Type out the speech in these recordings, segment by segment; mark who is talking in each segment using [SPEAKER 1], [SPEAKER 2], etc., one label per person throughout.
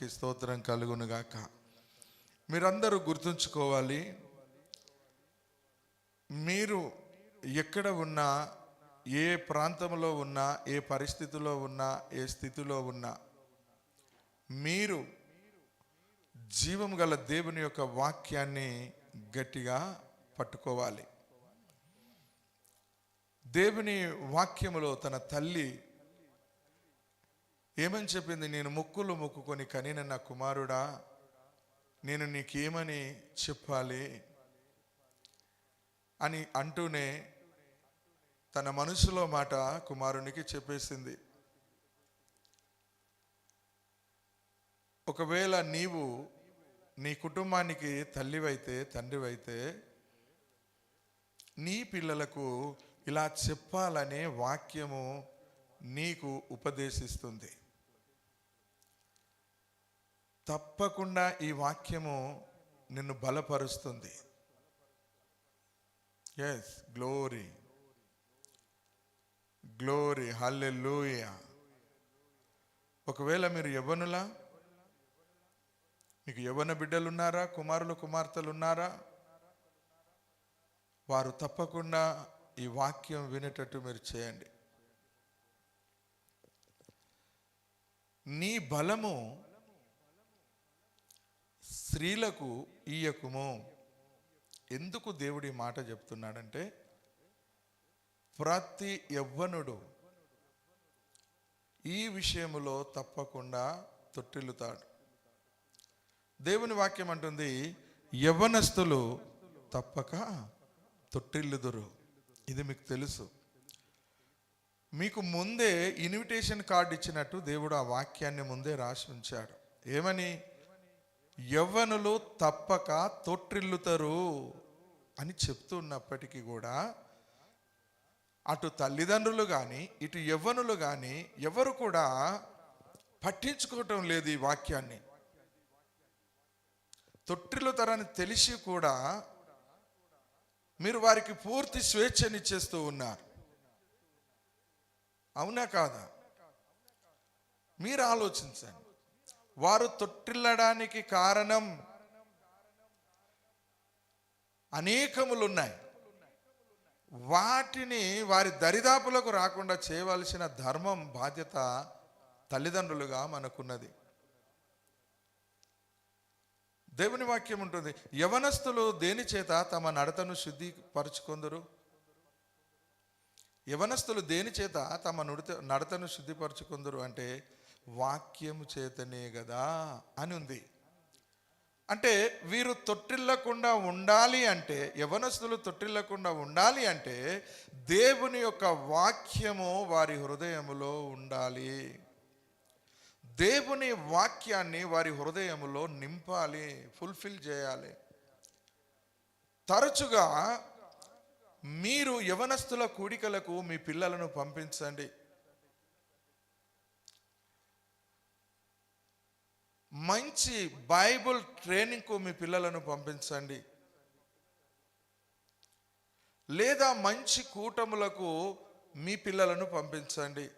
[SPEAKER 1] స్తోత్రం కలుగునుగాక. మీరందరూ గుర్తుంచుకోవాలి, మీరు ఎక్కడ ఉన్నా, ఏ ప్రాంతంలో ఉన్నా, ఏ పరిస్థితిలో ఉన్నా, ఏ స్థితిలో ఉన్నా, మీరు జీవం గల దేవుని యొక్క వాక్యాన్ని గట్టిగా పట్టుకోవాలి. దేవుని వాక్యములో తన తల్లి ఏమని చెప్పింది? నేను మొక్కులు మొక్కుకొని కనిన నా కుమారుడా, నేను నీకేమని చెప్పాలి అని అంటూనే తన మనసులో మాట కుమారునికి చెప్పేసింది. ఒకవేళ నీవు నీ కుటుంబానికి తల్లివైతే, తండ్రివైతే, నీ పిల్లలకు ఇలా చెప్పాలనే వాక్యము నీకు ఉపదేశిస్తుంది. తప్పకుండా ఈ వాక్యము నిన్ను బలపరుస్తుంది. ఎస్, గ్లోరీ గ్లోరీ, హల్లెలూయా. ఒకవేళ మీరు యవ్వనులా, మీకు యవ్వన బిడ్డలు ఉన్నారా, కుమారులు కుమార్తెలు ఉన్నారా, వారు తప్పకుండా ఈ వాక్యం వినేటట్టు మీరు చేయండి. నీ బలము స్త్రీలకు ఇయ్యకుము. ఎందుకు దేవుడి మాట చెప్తున్నాడంటే, ప్రతి యవ్వనుడు ఈ విషయములో తప్పకుండా తొట్టిల్లుతాడు. దేవుని వాక్యం అంటుంది, యవ్వనస్తులు తప్పక తొట్టిల్లుదురు. ఇది మీకు తెలుసు. మీకు ముందే ఇన్విటేషన్ కార్డు ఇచ్చినట్టు దేవుడు ఆ వాక్యాన్ని ముందే రాసి ఉంచాడు. ఏమని? యవ్వనులు తప్పక తొట్టిల్లుతారు అని చెప్తున్నప్పటికీ కూడా అటు తల్లిదండ్రులు కానీ, ఇటు యవ్వనులు కానీ ఎవరు కూడా పట్టించుకోవటం లేదు ఈ వాక్యాన్ని. తొట్టిల్లుతారని తెలిసి కూడా మీరు వారికి పూర్తి స్వేచ్ఛనిచ్చేస్తూ ఉన్నారు. అవునా కాదా? మీరు ఆలోచించండి. వారు తొట్టిల్లడానికి కారణం అనేకములున్నాయి. వాటిని వారి దరిదాపులకు రాకుండా చేయవలసిన ధర్మం, బాధ్యత తల్లిదండ్రులుగా మనకున్నది. దేవుని వాక్యం ఉంటుంది, యవనస్తులు దేని చేత తమ నడతను శుద్ధిపరచుకొందురు? యవనస్తులు దేని చేత తమ నడతను శుద్ధిపరచుకొందురు అంటే వాక్యము చేతనే కదా అని ఉంది. అంటే వీరు తొట్టిల్లకుండా ఉండాలి అంటే, యవనస్తులు తొట్టిల్లకుండా ఉండాలి అంటే దేవుని యొక్క వాక్యము వారి హృదయములో ఉండాలి. దేవుని వాక్యాన్ని వారి హృదయములో నింపాలి, ఫుల్ఫిల్ చేయాలి. తరచుగా మీరు యవనస్తుల కూడికలకు మీ పిల్లలను పంపించండి. మంచి బైబుల్ ట్రైనింగ్కు మీ పిల్లలను పంపించండి. లేదా మంచి కూటములకు మీ పిల్లలను పంపించండి.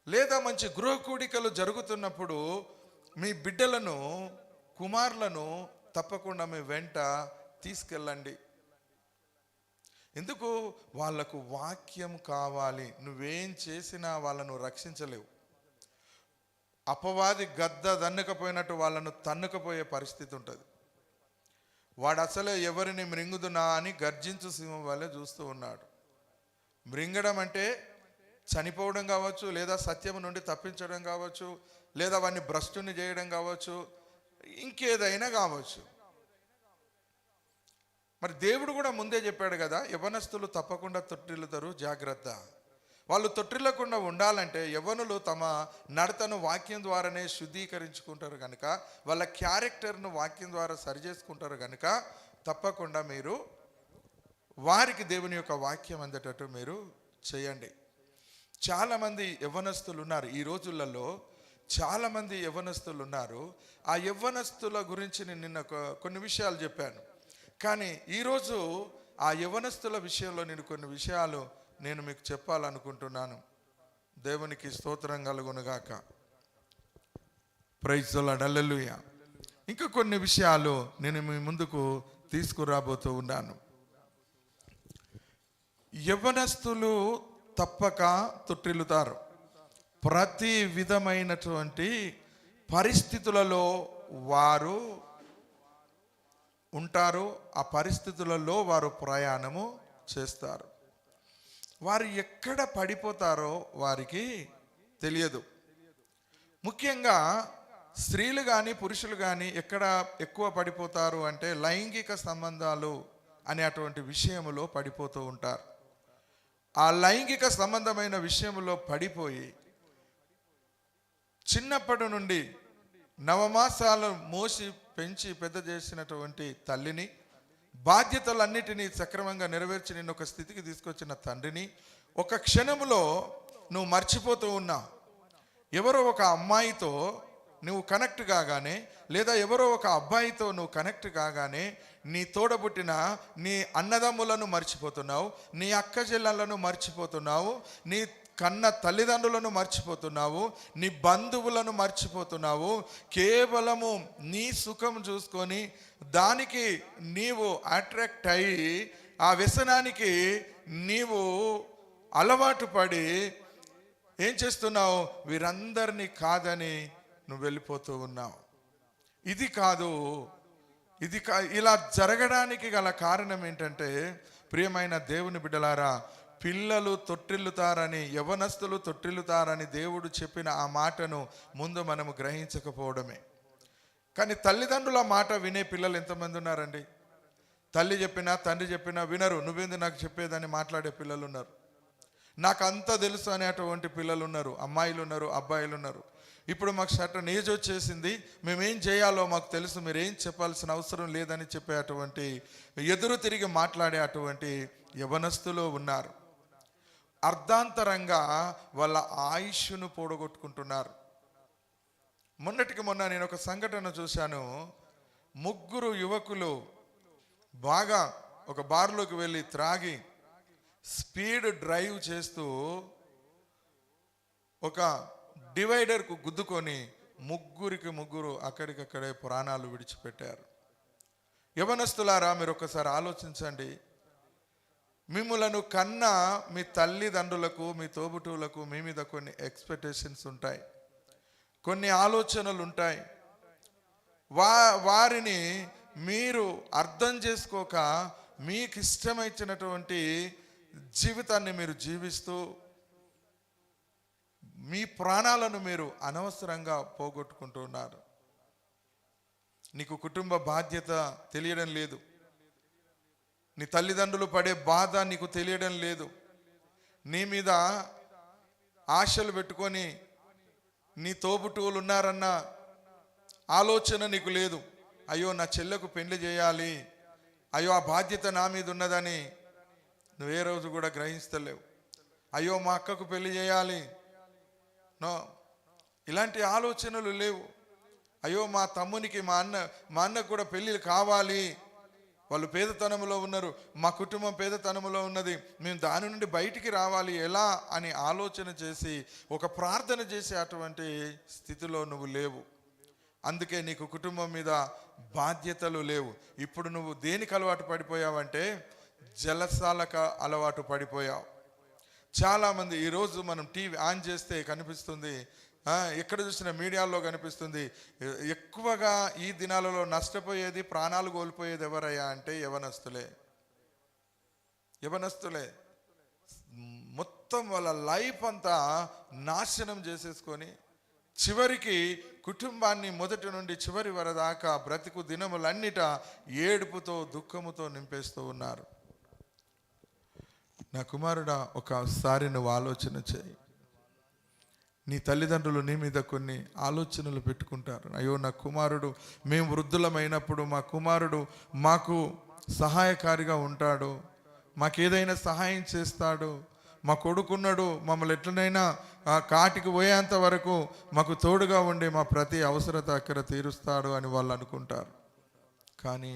[SPEAKER 1] లేదా మంచి గృహ కూడికలు జరుగుతున్నప్పుడు మీ బిడ్డలను, కుమారులను తప్పకుండా మీ వెంట తీసుకెళ్ళండి. ఎందుకు? వాళ్లకు వాక్యం కావాలి. నువ్వేం చేసినా వాళ్ళను రక్షించలేవు. అపవాది గద్ద దన్నుకపోయినట్టు వాళ్ళను తన్నుకపోయే పరిస్థితి ఉంటుంది. వాడు అసలే ఎవరిని మృంగుదునా అని గర్జించు సింహం వల్లే చూస్తూ ఉన్నాడు. మృంగడం అంటే చనిపోవడం కావచ్చు, లేదా సత్యం నుండి తప్పించడం కావచ్చు, లేదా వాడిని భ్రష్టుని చేయడం కావచ్చు, ఇంకేదైనా కావచ్చు. మరి దేవుడు కూడా ముందే చెప్పాడు కదా, యవ్వనస్తులు తప్పకుండా తొట్టిల్లుతారు, జాగ్రత్త. వాళ్ళు తొట్టిల్లకుండా ఉండాలంటే యవ్వనులు తమ నడతను వాక్యం ద్వారానే శుద్ధీకరించుకుంటారు కనుక, వాళ్ళ క్యారెక్టర్ను వాక్యం ద్వారా సరిచేసుకుంటారు కనుక తప్పకుండా మీరు వారికి దేవుని యొక్క వాక్యం అందేటట్టు మీరు చేయండి. చాలామంది యవ్వనస్తులు ఉన్నారు ఈ రోజులలో, చాలామంది యవ్వనస్తులు ఉన్నారు. ఆ యవ్వనస్తుల గురించి నేను నిన్న కొన్ని విషయాలు చెప్పాను. కానీ ఈరోజు ఆ యవ్వనస్తుల విషయంలో నేను కొన్ని విషయాలు నేను మీకు చెప్పాలనుకుంటున్నాను. దేవునికి స్తోత్రం కలుగునుగాక. ప్రైజ్ ది లార్డ్, హల్లెలూయా. ఇంకా కొన్ని విషయాలు నేను మీ ముందుకు తీసుకురాబోతూ ఉన్నాను. యవ్వనస్తులు తప్పక తొట్టిల్లుతారు. ప్రతి విధమైనటువంటి పరిస్థితులలో వారు ఉంటారు. ఆ పరిస్థితులలో వారు ప్రయాణము చేస్తారు. వారు ఎక్కడ పడిపోతారో వారికి తెలియదు. ముఖ్యంగా స్త్రీలు కానీ పురుషులు కానీ ఎక్కడ ఎక్కువ పడిపోతారు అంటే లైంగిక సంబంధాలు అనేటువంటి విషయంలో పడిపోతూ ఉంటారు. ఆ లైంగిక సంబంధమైన విషయంలో పడిపోయి చిన్నప్పటి నుండి నవమాసాలు మోసి పెంచి పెద్ద చేసినటువంటి తల్లిని, బాధ్యతలన్నిటినీ సక్రమంగా నెరవేర్చి నిన్ను ఒక స్థితికి తీసుకొచ్చిన తండ్రిని ఒక క్షణంలో నువ్వు మర్చిపోతూ ఉన్నావు. ఎవరో ఒక అమ్మాయితో నువ్వు కనెక్ట్ కాగానే, లేదా ఎవరో ఒక అబ్బాయితో నువ్వు కనెక్ట్ కాగానే నీ తోడబుట్టిన నీ అన్నదమ్ములను మర్చిపోతున్నావు, నీ అక్క చెల్లెలను మర్చిపోతున్నావు, నీ కన్న తల్లిదండ్రులను మర్చిపోతున్నావు, నీ బంధువులను మర్చిపోతున్నావు. కేవలము నీ సుఖం చూసుకొని దానికి నీవు అట్రాక్ట్ అయ్యి ఆ వ్యసనానికి నీవు అలవాటు పడి ఏం చేస్తున్నావు? వీరందరినీ కాదని నువ్వు వెళ్ళిపోతూ ఉన్నావు. ఇది కాదు, ఇలా జరగడానికి గల కారణం ఏంటంటే, ప్రియమైన దేవుని బిడ్డలారా, పిల్లలు తొట్టిల్లుతారని, యవ్వనస్తులు తొట్టిల్లుతారని దేవుడు చెప్పిన ఆ మాటను ముందు మనము గ్రహించకపోవడమే. కానీ తల్లిదండ్రుల మాట వినే పిల్లలు ఎంతమంది ఉన్నారండి? తల్లి చెప్పినా తండ్రి చెప్పినా వినరు. నువ్వేంది నాకు చెప్పేదని మాట్లాడే పిల్లలు ఉన్నారు. నాకు అంత తెలుసు అనేటువంటి పిల్లలు ఉన్నారు. అమ్మాయిలు ఉన్నారు, అబ్బాయిలు ఉన్నారు. ఇప్పుడు మాకు సర్టన్ ఏజ్ వచ్చేసింది, మేమేం చేయాలో మాకు తెలుసు, మీరేం చెప్పాల్సిన అవసరం లేదని చెప్పేటువంటి, ఎదురు తిరిగి మాట్లాడే అటువంటి యవ్వనస్తులు ఉన్నారు. అర్ధాంతరంగా వాళ్ళ ఆయుష్ను పోడగొట్టుకుంటున్నారు. మొన్నటికి మొన్న నేను ఒక సంఘటన చూశాను. 3 యువకులు బాగా ఒక బార్లోకి వెళ్ళి త్రాగి స్పీడ్ డ్రైవ్ చేస్తూ ఒక డివైడర్కు గుద్దుకొని 3 అక్కడికక్కడే ప్రాణాలు విడిచిపెట్టారు. యవ్వనస్తులారా, మీరు ఒకసారి ఆలోచించండి. మిమ్ములను కన్నా మీ తల్లిదండ్రులకు, మీ తోబుట్టువులకు మీ మీద కొన్ని ఎక్స్పెక్టేషన్స్ ఉంటాయి, కొన్ని ఆలోచనలు ఉంటాయి. వారిని మీరు అర్థం చేసుకోక మీకు ఇష్టమైనటువంటి జీవితాన్ని మీరు జీవిస్తూ మీ ప్రాణాలను మీరు అనవసరంగా పోగొట్టుకుంటున్నారు. నీకు కుటుంబ బాధ్యత తెలియడం లేదు, నీ తల్లిదండ్రులు పడే బాధ నీకు తెలియడం లేదు. నీ మీద ఆశలు పెట్టుకొని నీ తోబుట్టువులు ఉన్నారన్న ఆలోచన నీకు లేదు. అయ్యో నా చెల్లెకు పెళ్లి చేయాలి, అయ్యో ఆ బాధ్యత నా మీద ఉన్నదని నువ్వే రోజు కూడా గ్రహిస్తలేవు. అయ్యో మా అక్కకు పెళ్లి చేయాలి, నో, ఇలాంటి ఆలోచనలు లేవు. అయ్యో మా తమ్మునికి, మా అన్నకు కూడా పెళ్ళిళ్ళు కావాలి, వాళ్ళు పేదతనంలో ఉన్నారు, మా కుటుంబం పేదతనంలో ఉన్నది, మేము దాని నుండి బయటికి రావాలి ఎలా అని ఆలోచన చేసి ఒక ప్రార్థన చేసే అటువంటి స్థితిలో నువ్వు లేవు. అందుకే నీకు కుటుంబం మీద బాధ్యతలు లేవు. ఇప్పుడు నువ్వు దేనికి అలవాటు పడిపోయావంటే జలసాలకు అలవాటు పడిపోయావు. చాలామంది ఈరోజు మనం టీవీ ఆన్ చేస్తే కనిపిస్తుంది, ఎక్కడ చూసిన మీడియాలో కనిపిస్తుంది, ఎక్కువగా ఈ దినాలలో నష్టపోయేది, ప్రాణాలు కోల్పోయేది ఎవరయ్యా అంటే యవనస్తులే. మొత్తం వాళ్ళ లైఫ్ అంతా నాశనం చేసేసుకొని చివరికి కుటుంబాన్ని మొదటి నుండి చివరి వరదాకా బ్రతుకు దినములన్నిట ఏడుపుతో దుఃఖముతో నింపేస్తూ ఉన్నారు. నా కుమారుడా, ఒకసారి నువ్వు ఆలోచన చేయి. నీ తల్లిదండ్రులు నీ మీద కొన్ని ఆలోచనలు పెట్టుకుంటారు. అయ్యో నా కుమారుడు, మేము వృద్ధులమైనప్పుడు మా కుమారుడు మాకు సహాయకారిగా ఉంటాడు, మాకేదైనా సహాయం చేస్తాడు, మా కొడుకున్నాడు, మమ్మల్ని ఎట్లనైనా కాటికి పోయేంత వరకు మాకు తోడుగా ఉండి మా ప్రతి అవసరత అక్కడ తీరుస్తాడు అని వాళ్ళు అనుకుంటారు. కానీ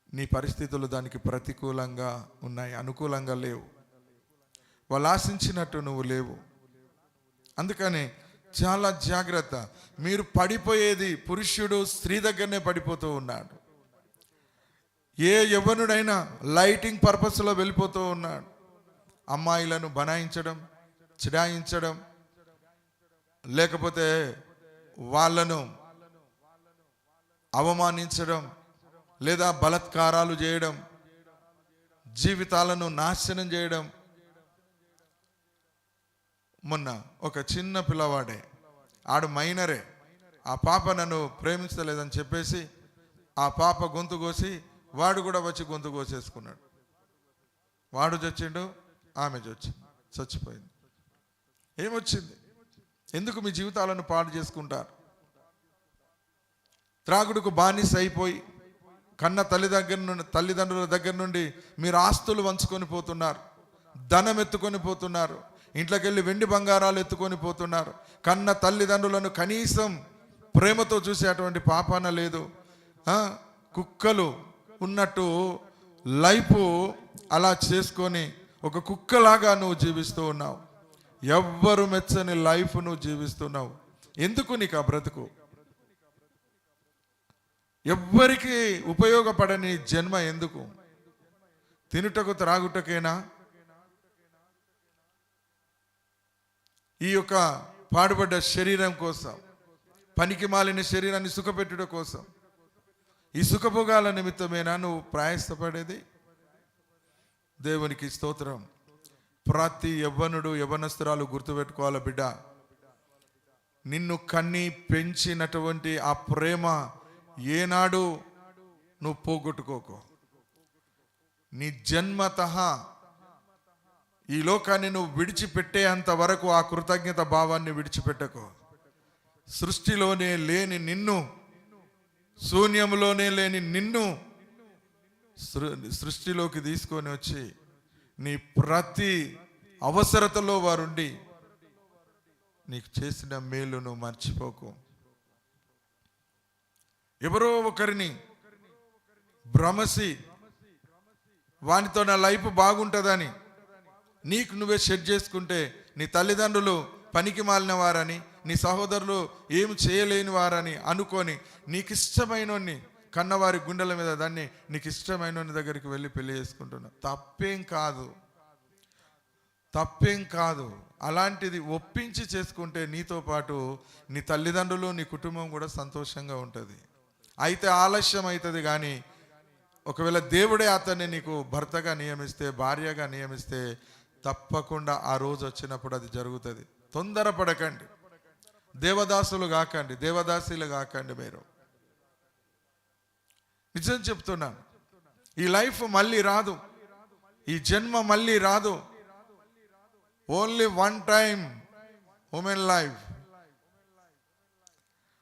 [SPEAKER 1] నీ పరిస్థితులు దానికి ప్రతికూలంగా ఉన్నాయి, అనుకూలంగా లేవు. వాళ్ళు ఆశించినట్టు నువ్వు లేవు. అందుకని చాలా జాగ్రత్త. మీరు పడిపోయేది పురుషుడు స్త్రీ దగ్గరనే పడిపోతూ ఉన్నాడు. ఏ యవ్వనుడైనా లైటింగ్ పర్పస్లో వెళ్ళిపోతూ ఉన్నాడు. అమ్మాయిలను బనాయించడం, చిడాయించడం, లేకపోతే వాళ్ళను అవమానించడం, లేదా బలాత్కారాలు చేయడం, జీవితాలను నాశనం చేయడం. మొన్న ఒక చిన్న పిల్లవాడే, ఆడు మైనరే, ఆ పాప నన్ను ప్రేమించలేదని చెప్పేసి ఆ పాప గొంతు కోసి వాడు కూడా వచ్చి గొంతు కోసేసుకున్నాడు. వాడు చచ్చిండు, ఆమె చచ్చిపోయింది. ఏమొచ్చింది? ఎందుకు మీ జీవితాలను పాడు చేసుకుంటారు? త్రాగుడుకు బానిస అయిపోయి కన్న తల్లిదండ్రుల దగ్గర నుండి మీరు ఆస్తులు వంచుకొని పోతున్నారు, ధనం ఎత్తుకొని పోతున్నారు, ఇంట్లోకి వెళ్ళి వెండి బంగారాలు ఎత్తుకొని పోతున్నారు. కన్న తల్లిదండ్రులను కనీసం ప్రేమతో చూసేటువంటి పాపాన లేదు. కుక్కలు ఉన్నట్టు లైఫ్ అలా చేసుకొని ఒక కుక్కలాగా నువ్వు జీవిస్తూ ఉన్నావు. ఎవ్వరు మెచ్చని లైఫ్ నువ్వు జీవిస్తున్నావు. ఎందుకు నీకు ఆ బ్రతుకు? ఎవ్వరికి ఉపయోగపడని జన్మ ఎందుకు? తినుటకు త్రాగుటకేనా? ఈ యొక్క పాడుబడ్డ శరీరం కోసం, పనికి మాలిన శరీరాన్ని సుఖపెట్టుట కోసం, ఈ సుఖభోగాల నిమిత్తమేనా నువ్వు ప్రయాసపడేది? దేవునికి స్తోత్రం. ప్రతి యవ్వనుడు యవ్వనస్తురాలు గుర్తుపెట్టుకోవాలి బిడ్డ, నిన్ను కన్ని పెంచినటువంటి ఆ ప్రేమ ఏనాడు నువ్వు పోగొట్టుకోకు. నీ జన్మతః ఈ లోకాన్ని నువ్వు విడిచిపెట్టేంత వరకు ఆ కృతజ్ఞత భావాన్ని విడిచిపెట్టకు. సృష్టిలోనే లేని నిన్ను, శూన్యంలోనే లేని నిన్ను సృష్టిలోకి తీసుకొని వచ్చి నీ ప్రతి అవసరతలో వారుండి నీకు చేసిన మేలు నువ్వు మర్చిపోకు. ఎవరో ఒకరిని భ్రమసి వానితో నా లైఫ్ బాగుంటుందని నీకు నువ్వే సెట్ చేసుకుంటే, నీ తల్లిదండ్రులు పనికి మాలిన వారని, నీ సహోదరులు ఏం చేయలేని వారని అనుకొని నీకు ఇష్టమైనోన్ని కన్నవారి గుండెల మీద దాన్ని నీకు ఇష్టమైనోని దగ్గరికి వెళ్ళి పెళ్లి చేసుకుంటున్నావు. తప్పేం కాదు. అలాంటిది ఒప్పించి చేసుకుంటే నీతో పాటు నీ తల్లిదండ్రులు, నీ కుటుంబం కూడా సంతోషంగా ఉంటుంది. అయితే ఆలస్యం అవుతుంది, కానీ ఒకవేళ దేవుడే అతన్ని నీకు భర్తగా నియమిస్తే, భార్యగా నియమిస్తే తప్పకుండా ఆ రోజు వచ్చినప్పుడు అది జరుగుతుంది. తొందరపడకండి, దేవదాసులు కాకండి, దేవదాసీలు కాకండి. మీరు నిజం చెప్తున్నాను, ఈ లైఫ్ మళ్ళీ రాదు, ఈ జన్మ మళ్ళీ రాదు. Only one time human life.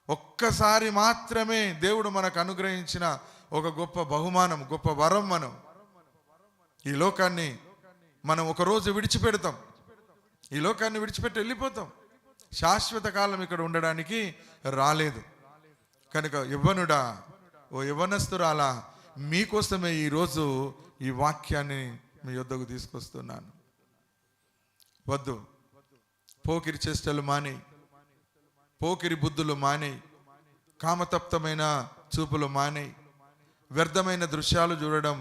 [SPEAKER 1] ఒక్కసారి మాత్రమే దేవుడు మనకు అనుగ్రహించిన ఒక గొప్ప బహుమానం, గొప్ప వరం. మనం ఈ లోకాన్ని ఒకరోజు విడిచిపెడతాం, ఈ లోకాన్ని విడిచిపెట్టి వెళ్ళిపోతాం. శాశ్వత కాలం ఇక్కడ ఉండడానికి రాలేదు. కనుక యవ్వనుడా, ఓ యవ్వనస్తురాలా, మీకోసమే ఈరోజు ఈ వాక్యాన్ని మీ యొద్దకు తీసుకొస్తున్నాను. వద్దు, పోకిరి చేష్టలు మానేయి, పోకిరి బుద్ధులు మానేయి, కామతప్తమైన చూపులు మానేయి, వ్యర్థమైన దృశ్యాలు చూడడం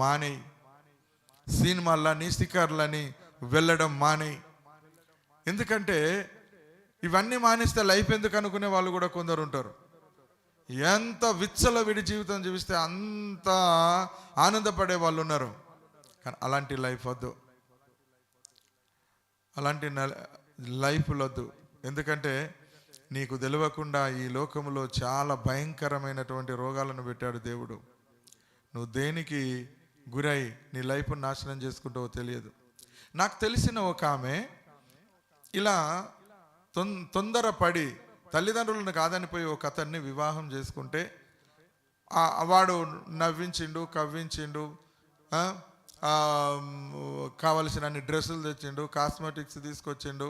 [SPEAKER 1] మానేయి, సినిమాలని షికార్లని వెళ్ళడం మానేయి. ఎందుకంటే ఇవన్నీ మానేస్తే లైఫ్ ఎందుకు అనుకునే వాళ్ళు కూడా కొందరు ఉంటారు. ఎంత విచ్చలవిడి జీవితం జీవిస్తే అంత ఆనందపడే వాళ్ళు ఉన్నారు. కానీ అలాంటి లైఫ్ వద్దు, అలాంటి లైఫ్లు వద్దు. ఎందుకంటే నీకు తెలియకుండా ఈ లోకంలో చాలా భయంకరమైనటువంటి రోగాలను పెట్టాడు దేవుడు. నువ్వు దేనికి గురై నీ లైఫ్ నాశనం చేసుకుంటావో తెలియదు. నాకు తెలిసిన ఒక ఆమె ఇలా తొందరపడి తల్లిదండ్రులను కాదనిపోయి ఒక అతన్ని వివాహం చేసుకుంటే, వాడు నవ్వించిండు, కవ్వించిండు, కావలసిన అన్ని డ్రెస్సులు తెచ్చిండు, కాస్మెటిక్స్ తీసుకొచ్చిండు,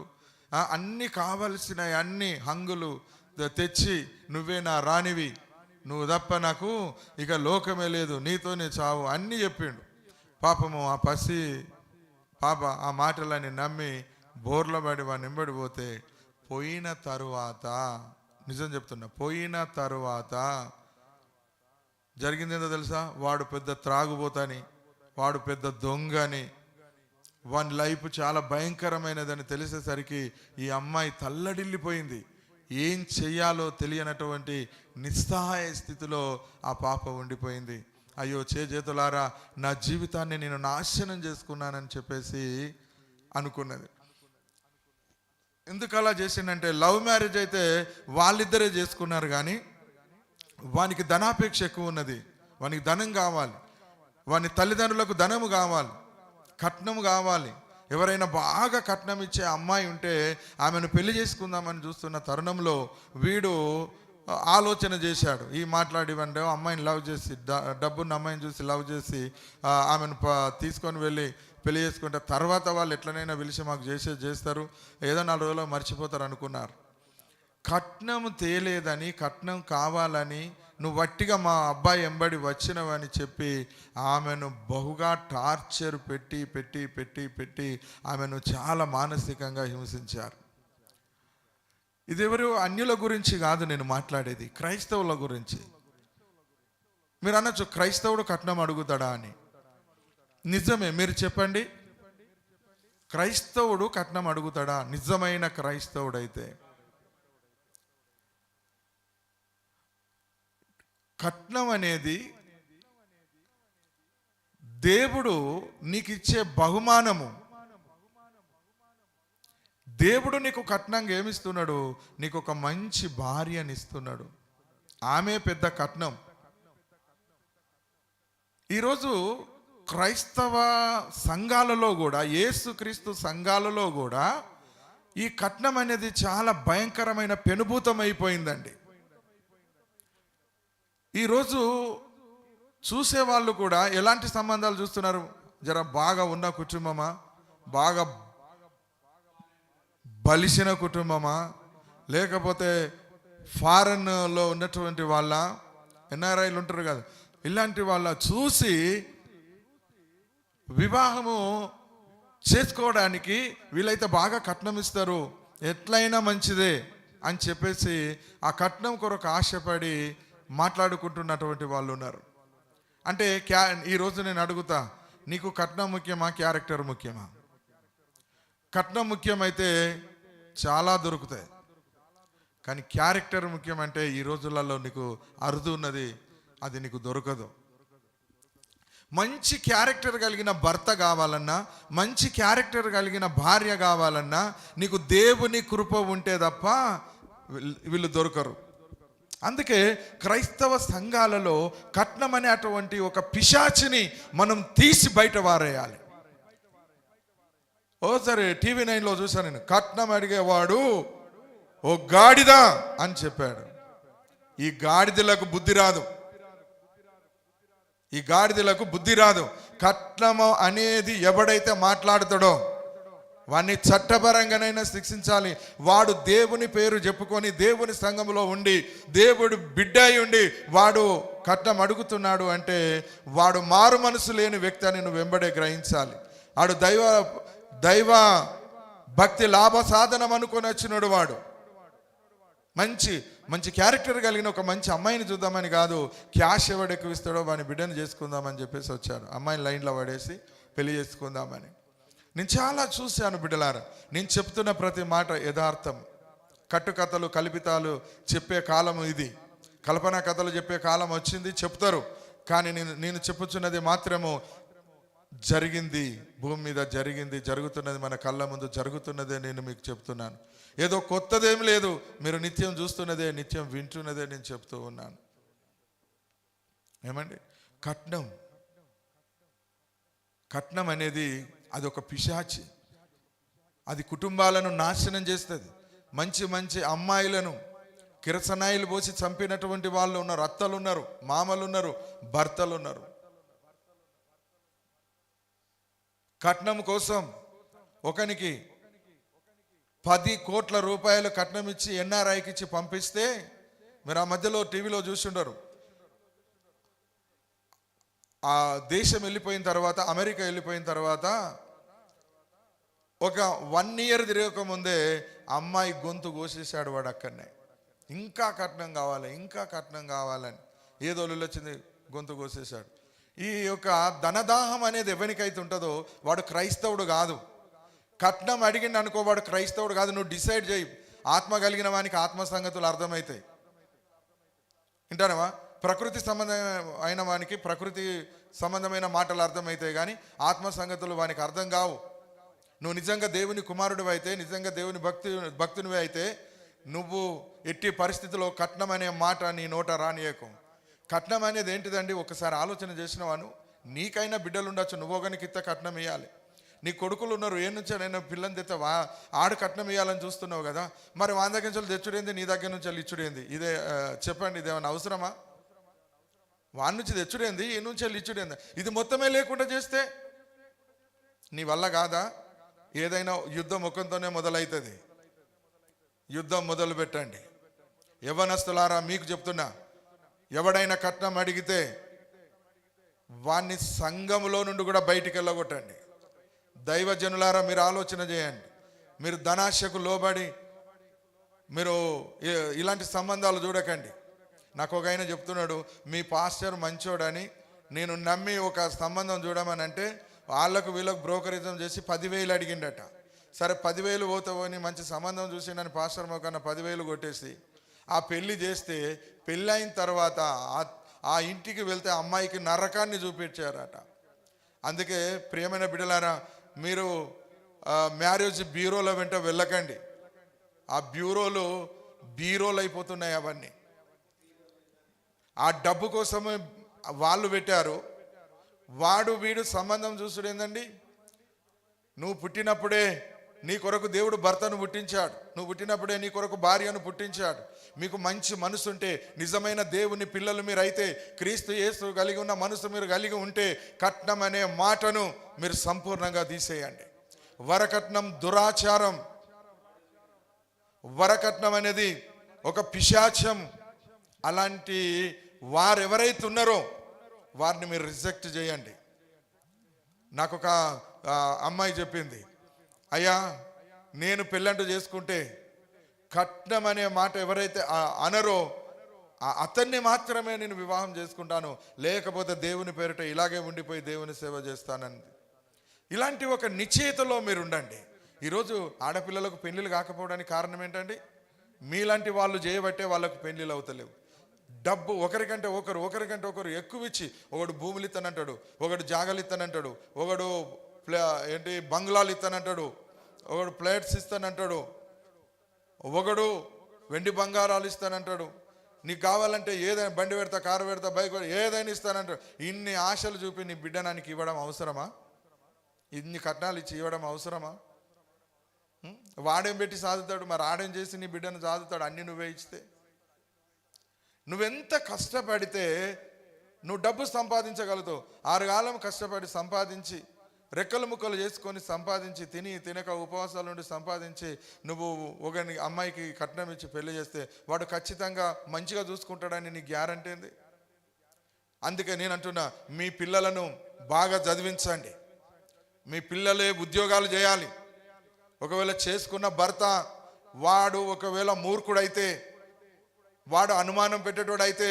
[SPEAKER 1] అన్నీ కావలసిన అన్ని హంగులు తెచ్చి, నువ్వే నా రాణివి, నువ్వు తప్ప నాకు ఇక లోకమే లేదు, నీతోనే చావు అన్నీ చెప్పిండు. పాపము ఆ పాప ఆ మాటలని నమ్మి బోర్ల పడి వాడిని వెంబడిపోతే పోయిన తరువాత, నిజం చెప్తున్నా, పోయిన తరువాత జరిగిందేందో తెలుసా? వాడు పెద్ద త్రాగుబోతని, వాడు పెద్ద దొంగని, వాని లైఫ్ చాలా భయంకరమైనదని తెలిసేసరికి ఈ అమ్మాయి తల్లడిల్లిపోయింది. ఏం చెయ్యాలో తెలియనటువంటి నిస్సహాయ స్థితిలో ఆ పాప ఉండిపోయింది. అయ్యో చేతులారా, నా జీవితాన్ని నేను నాశనం చేసుకున్నానని చెప్పేసి అనుకున్నది. ఎందుకు అలా చేసిందంటే, లవ్ మ్యారేజ్ అయితే వాళ్ళిద్దరే చేసుకున్నారు, కానీ వానికి ధనాపేక్ష ఎక్కువ ఉన్నది. వానికి ధనం కావాలి, వాని తల్లిదండ్రులకు ధనము కావాలి, కట్నం కావాలి. ఎవరైనా బాగా కట్నం ఇచ్చే అమ్మాయి ఉంటే ఆమెను పెళ్లి చేసుకుందామని చూస్తున్న తరుణంలో వీడు ఆలోచన చేశాడు. ఈ మాట్లాడివంటే అమ్మాయిని లవ్ చేసి, డబ్బున్న అమ్మాయిని చూసి లవ్ చేసి ఆమెను తీసుకొని వెళ్ళి పెళ్లి చేసుకుంటే తర్వాత వాళ్ళు ఎట్లనైనా పిలిచి మాకు చేస్తారు, ఏదో 4 రోజుల్లో మర్చిపోతారు అనుకున్నారు. కట్నం తేలేదని, కట్నం కావాలని నువ్వు వట్టిగా మా అబ్బాయి ఎంబడి వచ్చినవని చెప్పి ఆమెను బహుగా టార్చర్ పెట్టి పెట్టి పెట్టి పెట్టి ఆమెను చాలా మానసికంగా హింసించారు. ఇదెవరు అన్యుల గురించి కాదు నేను మాట్లాడేది, క్రైస్తవుల గురించి. మీరు అనొచ్చు, క్రైస్తవుడు కట్నం అడుగుతాడా అని. నిజమే, మీరు చెప్పండి, క్రైస్తవుడు కట్నం అడుగుతాడా? నిజమైన క్రైస్తవుడైతే కట్నం అనేది దేవుడు నీకు ఇచ్చే బహుమానము. దేవుడు నీకు కట్నంగా ఏమిస్తున్నాడు? నీకు ఒక మంచి భార్యని ఇస్తున్నాడు. ఆమె పెద్ద కట్నం. ఈరోజు క్రైస్తవ సంఘాలలో కూడా, యేసుక్రీస్తు సంఘాలలో కూడా ఈ కట్నం అనేది చాలా భయంకరమైన పెనుభూతం అయిపోయిందండి. ఈరోజు చూసేవాళ్ళు కూడా ఎలాంటి సంబంధాలు చూస్తున్నారు? జర బాగా ఉన్న కుటుంబమా, బాగా బలిసిన కుటుంబమా, లేకపోతే ఫారెన్లో ఉన్నటువంటి వాళ్ళ, ఎన్ఆర్ఐలు ఉంటారు కదా, ఇలాంటి వాళ్ళ చూసి వివాహము చేసుకోవడానికి వీళ్ళైతే బాగా కట్నం ఇస్తారు, ఎట్లయినా మంచిదే అని చెప్పేసి ఆ కట్నం కొరకు ఆశపడి మాట్లాడుకుంటున్నటువంటి వాళ్ళు ఉన్నారు. అంటే ఈరోజు నేను అడుగుతా, నీకు కట్నం ముఖ్యమా, క్యారెక్టర్ ముఖ్యమా? కట్నం ముఖ్యమైతే చాలా దొరుకుతాయి, కానీ క్యారెక్టర్ ముఖ్యమంటే ఈ రోజులలో నీకు అరుదు ఉన్నది, అది నీకు దొరకదు. మంచి క్యారెక్టర్ కలిగిన భర్త కావాలన్నా, మంచి క్యారెక్టర్ కలిగిన భార్య కావాలన్నా నీకు దేవుని కృప ఉంటే తప్ప వీళ్ళు దొరకరు. అందుకే క్రైస్తవ సంఘాలలో కట్నం అనే అటువంటి ఒక పిశాచిని మనం తీసి బయట వారేయాలి. ఓసారి టీవీ 9లో చూసాను నేను, కట్నం అడిగేవాడు ఓ గాడిద అని చెప్పాడు. ఈ గాడిదలకు బుద్ధి రాదు, ఈ గాడిదలకు బుద్ధి రాదు. కట్నము అనేది ఎవడైతే మాట్లాడుతాడో వాడిని చట్టపరంగానైనా శిక్షించాలి. వాడు దేవుని పేరు చెప్పుకొని దేవుని సంఘంలో ఉండి దేవుడు బిడ్డ ఉండి వాడు కట్నం అడుగుతున్నాడు అంటే వాడు మారు మనసు లేని వ్యక్తి అని నువ్వు వెంబడే గ్రహించాలి. వాడు దైవ భక్తి లాభ సాధనం అనుకొని వచ్చినాడు. వాడు మంచి క్యారెక్టర్ కలిగిన ఒక మంచి అమ్మాయిని చూద్దామని కాదు, క్యాష్ ఎవడు ఎక్కువ ఇస్తాడో వాని బిడ్డను చేసుకుందామని చెప్పేసి వచ్చాడు. అమ్మాయిని లైన్లో పడేసి పెళ్లి చేసుకుందామని. నేను చాలా చూశాను బిడ్డలారా. నేను చెప్తున్న ప్రతి మాట యథార్థం. కట్టుకథలు కల్పితాలు చెప్పే కాలం ఇది, కల్పన కథలు చెప్పే కాలం వచ్చింది, చెప్తారు. కానీ నేను చెప్పుచున్నది మాత్రము జరిగింది, భూమి మీద జరిగింది, జరుగుతున్నది, మన కళ్ళ ముందు జరుగుతున్నదే నేను మీకు చెప్తున్నాను. ఏదో కొత్తదేం లేదు, మీరు నిత్యం చూస్తున్నదే, నిత్యం వింటున్నదే నేను చెప్తూ ఉన్నాను. ఏమండి, కట్నం అనేది అది ఒక పిశాచి. అది కుటుంబాలను నాశనం చేస్తుంది. మంచి అమ్మాయిలను కిరసనాయిలు పోసి చంపినటువంటి వాళ్ళు ఉన్నారు, అత్తలు ఉన్నారు, మామలు ఉన్నారు, భర్తలు ఉన్నారు. కట్నం కోసం ఒకనికి 10 కోట్ల రూపాయలు కట్నం ఇచ్చి ఎన్ఆర్ఐకి ఇచ్చి పంపిస్తే, మీరు ఆ మధ్యలో టీవీలో చూస్తుంటారు, ఆ దేశం వెళ్ళిపోయిన తర్వాత, అమెరికా వెళ్ళిపోయిన తర్వాత ఒక 1 ఇయర్ తిరగక ముందే అమ్మాయి గొంతు కోసేసాడు వాడు అక్కడనే. ఇంకా కట్నం కావాలి, ఇంకా కట్నం కావాలని ఏదో వచ్చింది, గొంతు కోసేశాడు. ఈ యొక్క ధనదాహం అనేది ఎవరికైతే ఉంటుందో వాడు క్రైస్తవుడు కాదు. కట్నం అడిగింది అనుకో, వాడు క్రైస్తవుడు కాదు. నువ్వు డిసైడ్ చేయి. ఆత్మ కలిగిన వానికి ఆత్మ సంగతులు అర్థమవుతాయి. వింటానవా? ప్రకృతి సంబంధమైన వానికి ప్రకృతి సంబంధమైన మాటలు అర్థమవుతాయి, కానీ ఆత్మ సంగతులు వానికి అర్థం కావు. నువ్వు నిజంగా దేవుని కుమారుడు అయితే, నిజంగా దేవుని భక్తునివి అయితే నువ్వు ఎట్టి పరిస్థితిలో కట్నం అనే మాట నీ నోట రానియకు. కట్నం అనేది ఏంటిదండి? ఒకసారి ఆలోచన చేసినవాను, నీకైనా బిడ్డలు ఉండొచ్చు, నువ్వు ఒకనికి ఇత్త కట్నం ఇవ్వాలి. నీ కొడుకులు ఉన్నారు, ఏ నుంచి నేను పిల్లని తెస్తావా, ఆడు కట్నం ఇవ్వాలని చూస్తున్నావు కదా, మరి వాని దగ్గర నుంచి తెచ్చుడేంది, నీ దగ్గర నుంచి ఇచ్చుడేంది? ఇదే చెప్పండి, ఇదేమన్నా అవసరమా? వాని నుంచి తెచ్చుడేంది, ఈ నుంచి ఇచ్చుడేంది? ఇది మొత్తమే లేకుండా చేస్తే నీ వల్ల కాదా? ఏదైనా యుద్ధం ముఖంతోనే మొదలవుతుంది. యుద్ధం మొదలు పెట్టండి. యవ్వనస్తులారా మీకు చెప్తున్నా, ఎవడైనా కట్నం అడిగితే వాణ్ణి సంఘములో నుండి కూడా బయటికి వెళ్ళగొట్టండి. దైవజనులారా మీరు ఆలోచన చేయండి. మీరు ధనాశకు లోబడి మీరు ఇలాంటి సంబంధాలు చూడకండి. నాకు ఒక ఆయన చెప్తున్నాడు, మీ పాస్టర్ మంచోడని నేను నమ్మి ఒక సంబంధం చూడమని అంటే వాళ్ళకు వీళ్ళకు బ్రోకరిజం చేసి 10,000 అడిగిండట. సరే 10,000 పోతావు అని మంచి సంబంధం చూసి నన్ను పాస్టర్ మొకన్నా 10,000 కొట్టేసి ఆ పెళ్లి చేస్తే, పెళ్ళి అయిన తర్వాత ఆ ఇంటికి వెళ్తే అమ్మాయికి నరకాన్ని చూపించారట. అందుకే ప్రియమైన బిడ్డలారా, మీరు మ్యారేజ్ బ్యూరోల వెంట వెళ్ళకండి. ఆ బీరోలు అయిపోతున్నాయి అవన్నీ. ఆ డబ్బు కోసమే వాళ్ళు పెట్టారు. వాడు వీడు సంబంధం చూసుడు ఏందండి? నువ్వు పుట్టినప్పుడే నీ కొరకు దేవుడు భర్తను పుట్టించాడు. నువ్వు పుట్టినప్పుడే నీ కొరకు భార్యను పుట్టించాడు. మీకు మంచి మనసు ఉంటే, నిజమైన దేవుని పిల్లలు మీరు అయితే, క్రీస్తు యేసు కలిగి ఉన్న మనసు మీరు కలిగి ఉంటే, కట్నం అనే మాటను మీరు సంపూర్ణంగా తీసేయండి. వరకట్నం దురాచారం. వరకట్నం అనేది ఒక పిశాచం. అలాంటి వారెవరైతే ఉన్నారో వారిని మీరు రిజెక్ట్ చేయండి. నాకు ఒక అమ్మాయి చెప్పింది, అయ్యా నేను పెళ్ళంటూ చేసుకుంటే కట్నం అనే మాట ఎవరైతే అనరో అతన్ని మాత్రమే నేను వివాహం చేసుకుంటాను, లేకపోతే దేవుని పేరిట ఇలాగే ఉండిపోయి దేవుని సేవ చేస్తానంది. ఇలాంటి ఒక నిశ్చయితలో మీరు ఉండండి. ఈరోజు ఆడపిల్లలకు పెళ్ళిళ్ళు కాకపోవడానికి కారణం ఏంటండి? మీలాంటి వాళ్ళు చేయబట్టే వాళ్ళకు పెళ్ళిళ్ళు అవుతలేవు. డబ్బు ఒకరికంటే ఒకరు ఎక్కువ ఇచ్చి, ఒకడు భూములు ఇస్తానంటాడు, ఒకడు జాగాలు ఇస్తానంటాడు, ఒకడు బంగ్లాలు ఇస్తానంటాడు, ఒకడు ప్లేట్స్ ఇస్తానంటాడు, ఒకడు వెండి బంగారాలు ఇస్తానంటాడు. నీకు కావాలంటే ఏదైనా బండి పెడతా, కారు పెడతా, బైక్ ఏదైనా ఇస్తానంటాడు. ఇన్ని ఆశలు చూపి నీ బిడ్డనానికి ఇవ్వడం అవసరమా? ఇన్ని కట్నాలు ఇచ్చి ఇవ్వడం అవసరమా? వాడేం పెట్టి సాదుతాడు, మరి ఆడేం చేసి నీ బిడ్డను సాదుతాడు? అన్ని నువ్వే ఇస్తే. నువ్వెంత కష్టపడితే నువ్వు డబ్బు సంపాదించగలుగుతావు. 6 కాలం కష్టపడి సంపాదించి, రెక్కలు ముక్కలు చేసుకొని సంపాదించి, తినక ఉపవాసాల నుండి సంపాదించి నువ్వు ఒక అమ్మాయికి కట్నం ఇచ్చి పెళ్లి చేస్తే వాడు ఖచ్చితంగా మంచిగా చూసుకుంటాడని నీ గ్యారంటీ ఏంది? అందుకే నేను అంటున్నా, మీ పిల్లలను బాగా చదివించండి. మీ పిల్లలే ఉద్యోగాలు చేయాలి. ఒకవేళ చేసుకున్న భర్త వాడు ఒకవేళ మూర్ఖుడైతే, వాడు అనుమానం పెట్టేటోడైతే,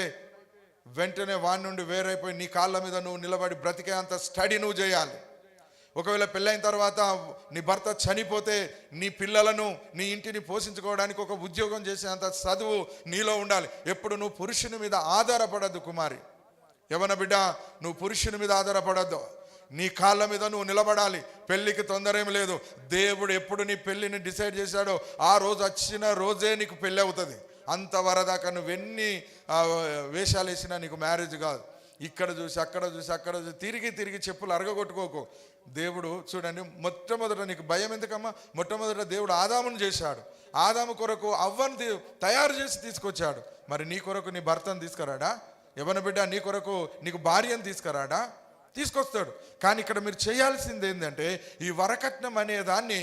[SPEAKER 1] వెంటనే వాడి నుండి వేరైపోయి నీ కాళ్ళ మీద నువ్వు నిలబడి బ్రతికే అంత స్టడీ నువ్వు చేయాలి. ఒకవేళ పెళ్ళైన తర్వాత నీ భర్త చనిపోతే నీ పిల్లలను, నీ ఇంటిని పోషించుకోవడానికి ఒక ఉద్యోగం చేసేంత చదువు నీలో ఉండాలి. ఎప్పుడు నువ్వు పురుషుని మీద ఆధారపడద్దు కుమారి. యవ్వన బిడ్డ, నువ్వు పురుషుని మీద ఆధారపడద్దు. నీ కాళ్ళ మీద నువ్వు నిలబడాలి. పెళ్ళికి తొందర ఏమి లేదు. దేవుడు ఎప్పుడు నీ పెళ్ళిని డిసైడ్ చేశాడో ఆ రోజు వచ్చిన రోజే నీకు పెళ్ళి అవుతుంది. అంతవరదాకా నువ్వెన్ని వేషాలు వేసినా నీకు మ్యారేజ్ కాదు. ఇక్కడ చూసి అక్కడ చూసి తిరిగి చెప్పులు అరగగొట్టుకోకు. దేవుడు చూడండి, మొట్టమొదట నీకు భయం ఎందుకమ్మా? మొట్టమొదట దేవుడు ఆదామును చేశాడు. ఆదాము కొరకు అవ్వను తయారు చేసి తీసుకొచ్చాడు. మరి నీ కొరకు నీ భర్తను తీసుకురాడా? యవ్వన బిడ్డ, నీ కొరకు నీకు భార్యను తీసుకురాడా? తీసుకొస్తాడు. కానీ ఇక్కడ మీరు చేయాల్సింది ఏంటంటే, ఈ వరకట్నం అనే దాన్ని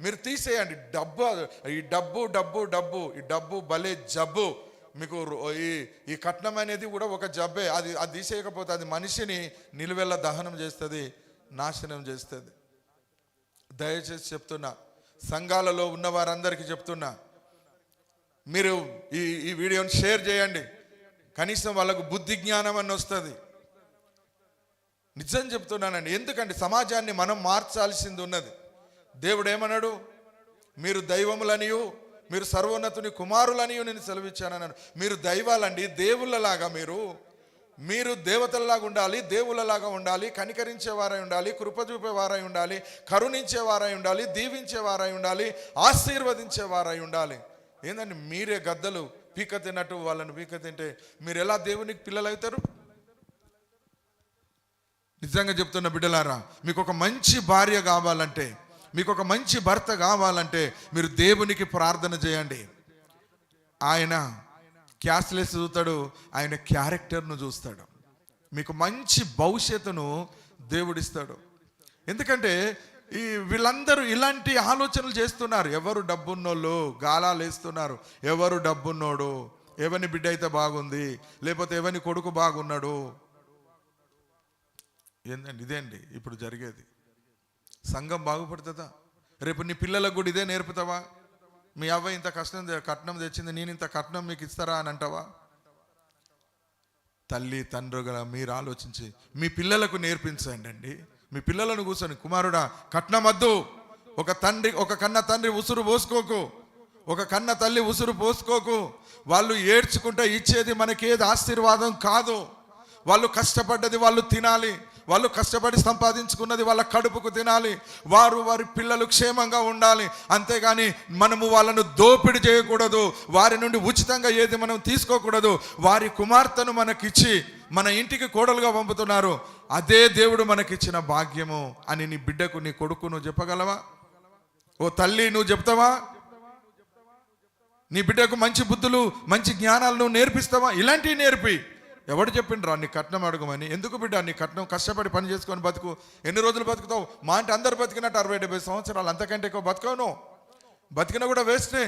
[SPEAKER 1] మీరు తీసేయండి. ఈ డబ్బు భలే జబ్బు. మీకు ఈ కట్నం అనేది కూడా ఒక జబ్బే. అది తీసేయకపోతే అది మనిషిని నిలువెల్ల దహనం చేస్తుంది, నాశనం చేస్తుంది. దయచేసి చెప్తున్నా, సంఘాలలో ఉన్న వారందరికీ చెప్తున్నా, మీరు ఈ వీడియోని షేర్ చేయండి. కనీసం వాళ్ళకు బుద్ధి జ్ఞానం అని వస్తుంది. నిజం చెప్తున్నానండి. ఎందుకంటే సమాజాన్ని మనం మార్చాల్సింది ఉన్నది. దేవుడు ఏమన్నాడు? మీరు దైవములనియు మీరు సర్వోన్నతుని కుమారులనియు నేను సెలవిచ్చానన్నాడు. మీరు దైవాలండి, దేవుళ్ళలాగా మీరు దేవతల్లాగా ఉండాలి, దేవుళ్ళలాగా ఉండాలి, కనికరించేవారై ఉండాలి, కృప చూపేవారై ఉండాలి, కరుణించేవారై ఉండాలి, దీవించేవారై ఉండాలి, ఆశీర్వదించేవారై ఉండాలి. ఏంటంటే మీరే గద్దలు పీక తిన్నట్టు వాళ్ళని పీక తింటే మీరు ఎలా దేవునికి పిల్లలు అవుతారు? నిజంగా చెప్తున్న బిడ్డలారా, మీకు ఒక మంచి భార్య కావాలంటే, మీకు ఒక మంచి భర్త కావాలంటే మీరు దేవునికి ప్రార్థన చేయండి. ఆయన క్యాస్ట్లెస్ చూస్తాడు, ఆయన క్యారెక్టర్ను చూస్తాడు. మీకు మంచి భవిష్యత్తును దేవుడిస్తాడు. ఎందుకంటే వీళ్ళందరూ ఇలాంటి ఆలోచనలు చేస్తున్నారు. ఎవరు డబ్బున్నోళ్ళు గాలాలు వేస్తున్నారు. ఎవరు డబ్బున్నోడు, ఎవని బిడ్డ అయితే బాగుంది, లేకపోతే ఎవని కొడుకు బాగున్నాడు. ఏందండి ఇదేండి ఇప్పుడు జరిగేది? సంఘం బాగుపడుతుందా? రేపు నీ పిల్లలకు కూడా ఇదే నేర్పుతావా? మీ అవ్వ ఇంత కట్నం తెచ్చింది, నేను ఇంత కట్నం మీకు ఇస్తారా అని అంటావా? తల్లి తండ్రుగా మీరు ఆలోచించి మీ పిల్లలకు నేర్పించండి అండి. మీ పిల్లలను కూర్చొని, కుమారుడా కట్నం వద్దు, ఒక కన్న తండ్రి ఉసురు పోసుకోకు, ఒక కన్న తల్లి ఉసురు పోసుకోకు. వాళ్ళు ఏడ్చుకుంటే ఇచ్చేది మనకేది ఆశీర్వాదం కాదు. వాళ్ళు కష్టపడ్డది వాళ్ళు తినాలి, వాళ్ళు కష్టపడి సంపాదించుకున్నది వాళ్ళ కడుపుకు తినాలి, వారి పిల్లలు క్షేమంగా ఉండాలి. అంతేగాని మనము వాళ్ళను దోపిడీ చేయకూడదు, వారి నుండి ఉచితంగా ఏది మనం తీసుకోకూడదు. వారి కుమార్తెను మనకిచ్చి మన ఇంటికి కోడలుగా పంపుతున్నారు, అదే దేవుడు మనకిచ్చిన భాగ్యము అని నీ బిడ్డకు, నీ కొడుకు నువ్వు చెప్పగలవా? ఓ తల్లి నువ్వు చెప్తావా? నీ బిడ్డకు మంచి బుద్ధులు మంచి జ్ఞానాలు నువ్వు నేర్పిస్తావా? ఇలాంటివి నేర్పి. ఎవడు చెప్పిండ్రా నీ కట్నం అడగమని? ఎందుకు బిడ్డ నీ కట్నం? కష్టపడి పని చేసుకొని బతుకు. ఎన్ని రోజులు బతుకుతావు? మా అంటే అందరు బతికినట్టు 60-70 సంవత్సరాలు, అంతకంటే ఎక్కువ బతుకవు. బతికినా కూడా వేస్టే.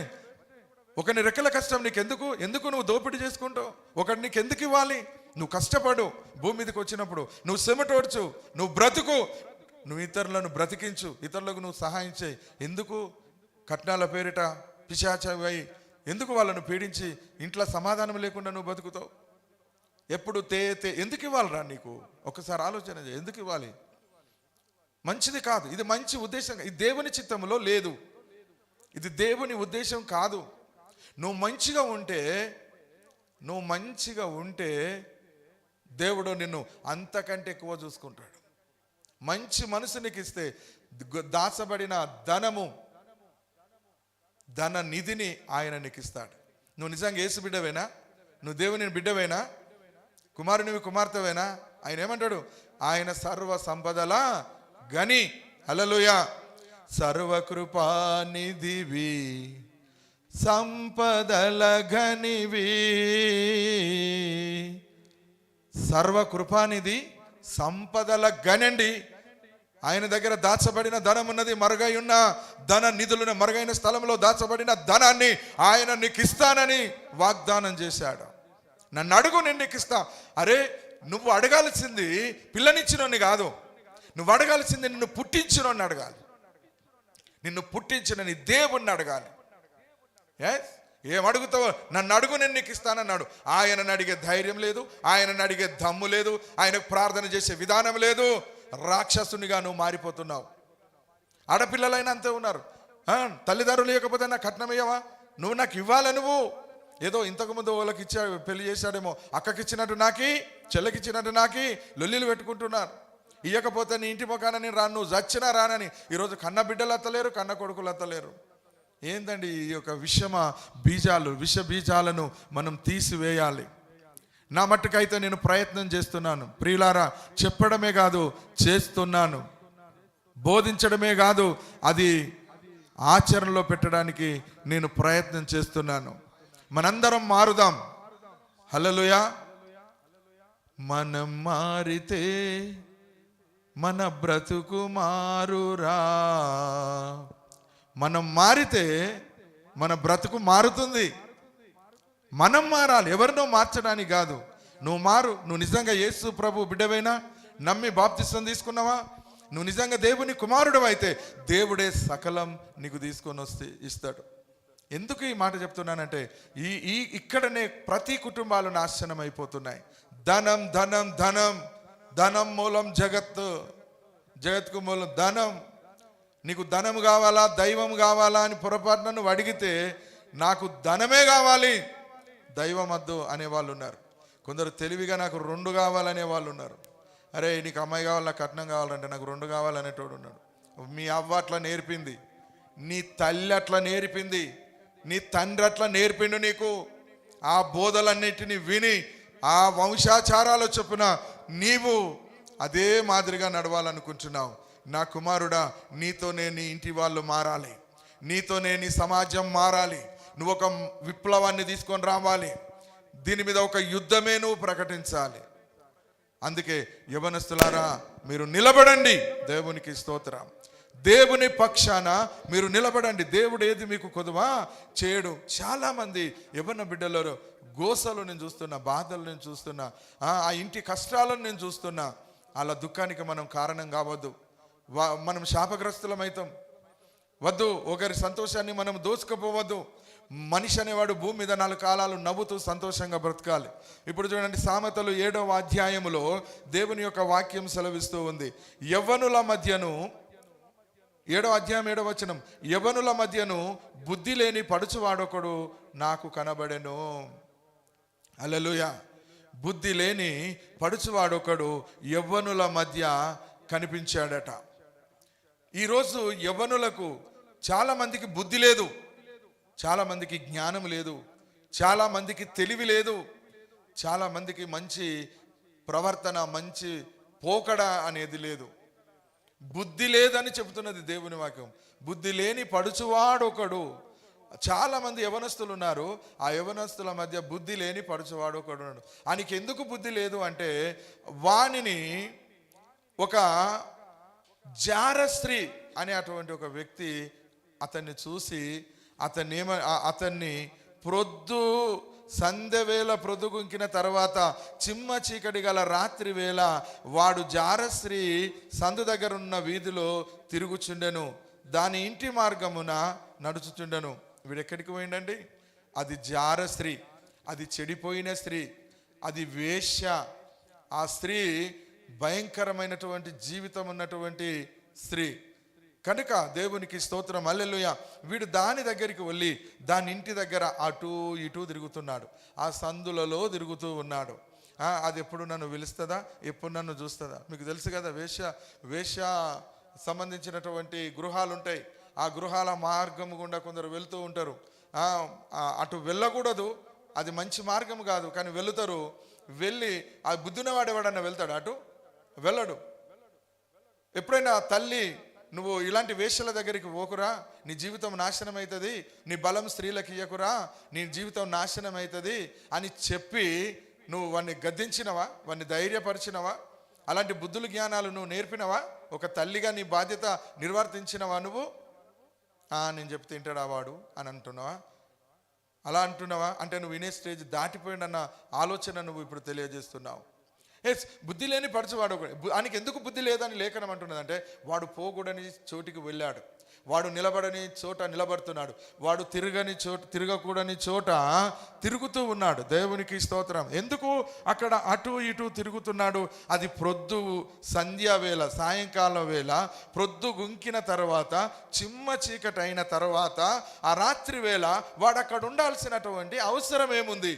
[SPEAKER 1] ఒకని రెక్కల కష్టం ఎందుకు నువ్వు దోపిడీ చేసుకుంటావు? ఒకటి నీకు ఎందుకు ఇవ్వాలి? నువ్వు కష్టపడు. భూమి మీదకి వచ్చినప్పుడు నువ్వు చెమటోడ్చు, నువ్వు బ్రతుకు, నువ్వు ఇతరులను బ్రతికించు, ఇతరులకు నువ్వు సహాయం చేయి. ఎందుకు కట్నాల పేరిట పిశాచవై ఎందుకు వాళ్ళను పీడించి ఇంట్లో సమాధానం లేకుండా నువ్వు బతుకుతావు? ఎప్పుడు ఎందుకు ఇవ్వాలిరా నీకు? ఒకసారి ఆలోచన చేయి. ఎందుకు ఇవ్వాలి? మంచిది కాదు. ఇది మంచి ఉద్దేశం, ఇది దేవుని చిత్తంలో లేదు, ఇది దేవుని ఉద్దేశం కాదు. నువ్వు మంచిగా ఉంటే దేవుడు నిన్ను అంతకంటే ఎక్కువ చూసుకుంటాడు. మంచి మనసు నీకు ఇస్తే దాచబడిన ధన నిధిని ఆయన నీకు ఇస్తాడు. నువ్వు నిజంగా యేసు బిడ్డవేనా? నువ్వు దేవుని బిడ్డవేనా? కుమారునివి కుమార్తెవేనా? ఆయన ఏమంటాడు? ఆయన సర్వ సంపదల గని, హల్లెలూయా, సర్వకృపానిధివి, సంపదల గనివి. సర్వకృపానిధి, సంపదల గనండి. ఆయన దగ్గర దాచబడిన ధనం ఉన్నది. మరుగై ఉన్న ధన నిధులను, మరుగైన స్థలంలో దాచబడిన ధనాన్ని ఆయన నీకు ఇస్తానని వాగ్దానం చేశాడు. నన్ను అడుగు, నేను నీకు ఇస్తా. అరే, నువ్వు అడగాల్సింది పిల్లనిచ్చినోని కాదు, నువ్వు అడగాల్సింది నిన్ను పుట్టించినోని అడగాలి. నిన్ను పుట్టించిన నీ దేవుణ్ణి అడగాలి. ఏం అడుగుతావో నన్ను అడుగు, నేను నీకు ఇస్తానన్నాడు. ఆయనను అడిగే ధైర్యం లేదు, ఆయనను అడిగే దమ్ము లేదు, ఆయనకు ప్రార్థన చేసే విధానం లేదు. రాక్షసునిగా నువ్వు మారిపోతున్నావు. ఆడపిల్లలైనా అంతే ఉన్నారు. తల్లిదండ్రులు లేకపోతే నాకు కట్నం ఇయ్యవా? నువ్వు నాకు ఇవ్వాలి. నువ్వు ఏదో ఇంతకుముందు వాళ్ళకి పెళ్లి చేశాడేమో, అక్కకి ఇచ్చినట్టు నాకి, చెల్లెకి ఇచ్చినట్టు నాకి లొల్లిలు పెట్టుకుంటున్నారు. ఇయ్యకపోతే నీ ఇంటి మొకాన నేను రాను, నువ్వు చచ్చినా రానని. ఈరోజు కన్న బిడ్డలు అత్తలేరు, కన్న కొడుకులు అత్తలేరు. ఏందండి ఈ యొక్క విష బీజాలను మనం తీసివేయాలి. నా మట్టుకైతే నేను ప్రయత్నం చేస్తున్నాను ప్రియులారా. చెప్పడమే కాదు, చేస్తున్నాను. బోధించడమే కాదు, అది ఆచరణలో పెట్టడానికి నేను ప్రయత్నం చేస్తున్నాను. మనందరం మారుదాం. హల్లెలూయా. మనం మారితే మన బ్రతుకు మారురా. మనం మారితే మన బ్రతుకు మారుతుంది. మనం మారాలి, ఎవరినో మార్చడానికి కాదు. నువ్వు మారు. నువ్వు నిజంగా యేసు ప్రభు బిడ్డవైనా, నమ్మి బాప్తిసం తీసుకున్నావా? నువ్వు నిజంగా దేవుని కుమారుడు అయితే దేవుడే సకలం నీకు తీసుకొని వస్తే ఇస్తాడు. ఎందుకు ఈ మాట చెప్తున్నానంటే ఇక్కడనే ప్రతి కుటుంబాలు నాశనం అయిపోతున్నాయి. ధనం ధనం ధనం, ధనం మూలం జగత్కు మూలం ధనం. నీకు ధనం కావాలా, దైవం కావాలా అని పొరపాటున నువ్వు అడిగితే నాకు ధనమే కావాలి, దైవం వద్దు అనేవాళ్ళు ఉన్నారు. కొందరు తెలివిగా నాకు 2 కావాలనే వాళ్ళు ఉన్నారు. అరే నీకు అమ్మాయి కావాలి, నాకు కట్నం కావాలంటే నాకు 2 కావాలనేటోడు ఉన్నాడు. మీ అవ్వ అట్లా నేర్పింది, నీ తల్లి అట్లా నేర్పింది, నీ తండ్రి అట్లా నేర్పిండు నీకు. ఆ బోధలన్నిటిని విని ఆ వంశాచారాల చొప్పున నీవు అదే మాదిరిగా నడవాలనుకుంటున్నావు. నా కుమారుడా, నీతోనే నీ ఇంటి వాళ్ళు మారాలి, నీతోనే నీ సమాజం మారాలి. నువ్వు ఒక విప్లవాన్ని తీసుకొని రావాలి. దీని మీద ఒక యుద్ధమే నువ్వు ప్రకటించాలి. అందుకే యవనస్తులారా, మీరు నిలబడండి. దేవునికి స్తోత్రం. దేవుని పక్షాన మీరు నిలబడండి. దేవుడు ఏది మీకు కొదువా చేయడు. చాలామంది యవన బిడ్డలలో గోసలు నేను చూస్తున్నా, బాధలు నేను చూస్తున్నా, ఆ ఇంటి కష్టాలను నేను చూస్తున్నా. అలా దుఃఖానికి మనం కారణం కావద్దు. మనం శాపగ్రస్తులమైతాం. వద్దు, ఒకరి సంతోషాన్ని మనం దోచుకుపోవద్దు. మనిషి అనేవాడు భూమి మీద 4 కాలాలు నవ్వుతూ సంతోషంగా బ్రతకాలి. ఇప్పుడు చూడండి, సామెతలు 7వ అధ్యాయములో దేవుని యొక్క వాక్యం సెలవిస్తూ ఉంది. యవ్వనుల మధ్యను, 7వ అధ్యాయం 7వ వచనం, యవ్వనుల మధ్యను బుద్ధి లేని పడుచువాడొకడు నాకు కనబడెను. హల్లెలూయా. బుద్ధి లేని పడుచువాడొకడు యవ్వనుల మధ్య కనిపించాడట. ఈరోజు యవ్వనులకు చాలా మందికి బుద్ధి లేదు, చాలా మందికి జ్ఞానం లేదు, చాలా మందికి తెలివి లేదు, చాలా మందికి మంచి ప్రవర్తన, మంచి పోకడ అనేది లేదు. బుద్ధి లేదని చెబుతున్నది దేవుని వాక్యం. బుద్ధి లేని పడుచువాడు ఒకడు. చాలా మంది యవనస్తులు ఉన్నారు. ఆ యవనస్తుల మధ్య బుద్ధి లేని పడుచువాడు ఒకడు ఉన్నాడు. ఆయనకి ఎందుకు బుద్ధి లేదు అంటే, వానిని ఒక జారస్త్రీ అనే అటువంటి ఒక వ్యక్తి అతన్ని చూసి అతన్ని సంధ్యవేళ ప్రొద్దుగుంకిన తర్వాత చిమ్మ చీకటి గల రాత్రి వేళ వాడు జారస్త్రీ సందు దగ్గర ఉన్న వీధిలో తిరుగుచుండెను, దాని ఇంటి మార్గమున నడుచుచుండెను. వీడెక్కడికి పోయిండండి? అది జారస్త్రీ, అది చెడిపోయిన స్త్రీ, అది వేశ్య. ఆ స్త్రీ భయంకరమైనటువంటి జీవితం ఉన్నటువంటి స్త్రీ కనుక దేవునికి స్తోత్రం, హల్లెలూయా. వీడు దాని దగ్గరికి వెళ్ళి దాని ఇంటి దగ్గర అటు ఇటు తిరుగుతున్నాడు, ఆ సందులలో తిరుగుతూ ఉన్నాడు. అది ఎప్పుడు నన్ను పిలుస్తుందా, ఎప్పుడు నన్ను చూస్తుందా? మీకు తెలుసు కదా, వేశ్య సంబంధించినటువంటి గృహాలు ఉంటాయి. ఆ గృహాల మార్గం గుండా కొందరు వెళుతూ ఉంటారు. అటు వెళ్ళకూడదు, అది మంచి మార్గం కాదు, కానీ వెళుతారు. వెళ్ళి ఆ బుద్ధినవాడు ఎవడన్నా వెళ్తాడు? అటు వెళ్ళడు. ఎప్పుడైనా తల్లి, నువ్వు ఇలాంటి వేశ్యల దగ్గరికి పోకురా, నీ జీవితం నాశనం అవుతుంది, నీ బలం స్త్రీలకు ఇయ్యకురా, నీ జీవితం నాశనం అవుతుంది అని చెప్పి నువ్వు వాడిని గద్దించినవా? వాడిని ధైర్యపరిచినవా? అలాంటి బుద్ధులు జ్ఞానాలు నువ్వు నేర్పినవా? ఒక తల్లిగా నీ బాధ్యత నిర్వర్తించినవా నువ్వు? నేను చెప్తే తింటాడా వాడు అని అంటున్నావా? అలా అంటున్నావా? అంటే నువ్వు వినే స్టేజ్ దాటిపోయిందన్న ఆలోచన నువ్వు ఇప్పుడు తెలియజేస్తున్నావు. బుద్ధి లేని పడుచువాడు ఒకడు. ఆయనకి ఎందుకు బుద్ధి లేదని లేఖనం అంటున్నదంటే, వాడు పోకూడని చోటికి వెళ్ళాడు, వాడు నిలబడని చోట నిలబడుతున్నాడు, వాడు తిరగకూడని చోట తిరుగుతూ ఉన్నాడు. దేవునికి స్తోత్రం. ఎందుకు అక్కడ అటు ఇటు తిరుగుతున్నాడు? అది ప్రొద్దు సంధ్యావేళ, సాయంకాలం వేళ, ప్రొద్దు గుంకిన తర్వాత, చిమ్మ చీకటి అయిన తర్వాత, ఆ రాత్రి వేళ వాడు అక్కడ ఉండాల్సినటువంటి అవసరం ఏముంది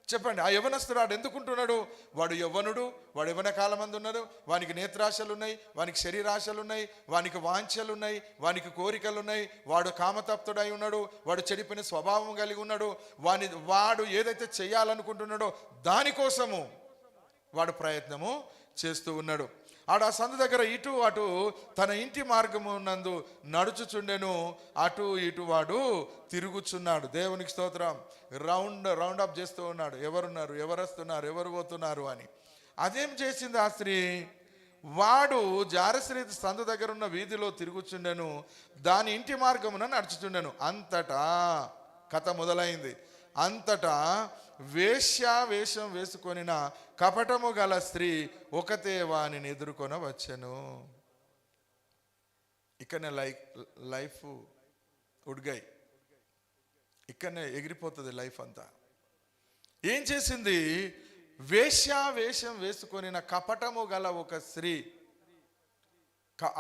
[SPEAKER 1] చెప్పండి? ఆ యవనస్తురాడు ఎందుకుంటున్నాడు? వాడు యవ్వనుడు, వాడు యవ్వన కాలమంది ఉన్నాడు, వానికి నేత్రాశలు ఉన్నాయి, వానికి శరీరాశలు ఉన్నాయి, వానికి వాంఛలు ఉన్నాయి, వానికి కోరికలు ఉన్నాయి, వాడు కామతప్తుడై ఉన్నాడు, వాడు చెడిపోయిన స్వభావం కలిగి ఉన్నాడు. వాడు ఏదైతే చేయాలనుకుంటున్నాడో దానికోసము వాడు ప్రయత్నము చేస్తూ ఉన్నాడు. ఆడ ఆ సందు దగ్గర ఇటు అటు తన ఇంటి మార్గము నందు నడుచుచుండెను, అటు ఇటు వాడు తిరుగుచున్నాడు. దేవునికి స్తోత్రం. రౌండ్ అప్ చేస్తూ ఉన్నాడు. ఎవరున్నారు, ఎవరు వస్తున్నారు, ఎవరు పోతున్నారు అని. అదేం చేసింది ఆ స్త్రీ? వాడు జారశ్రీ సందు దగ్గర ఉన్న వీధిలో తిరుగుచుండెను, దాని ఇంటి మార్గమున నడుచుచుండెను. అంతటా కథ మొదలైంది. అంతటా వేషం వేసుకొనిన కపటము గల స్త్రీ ఒకతే వానిని ఎదుర్కొనవచ్చెను. ఇక్కడనే లైఫ్ ఉడ్గాయి, ఇక్కడనే ఎగిరిపోతుంది లైఫ్ అంతా. ఏం చేసింది? వేషం వేసుకొని కపటము గల ఒక స్త్రీ,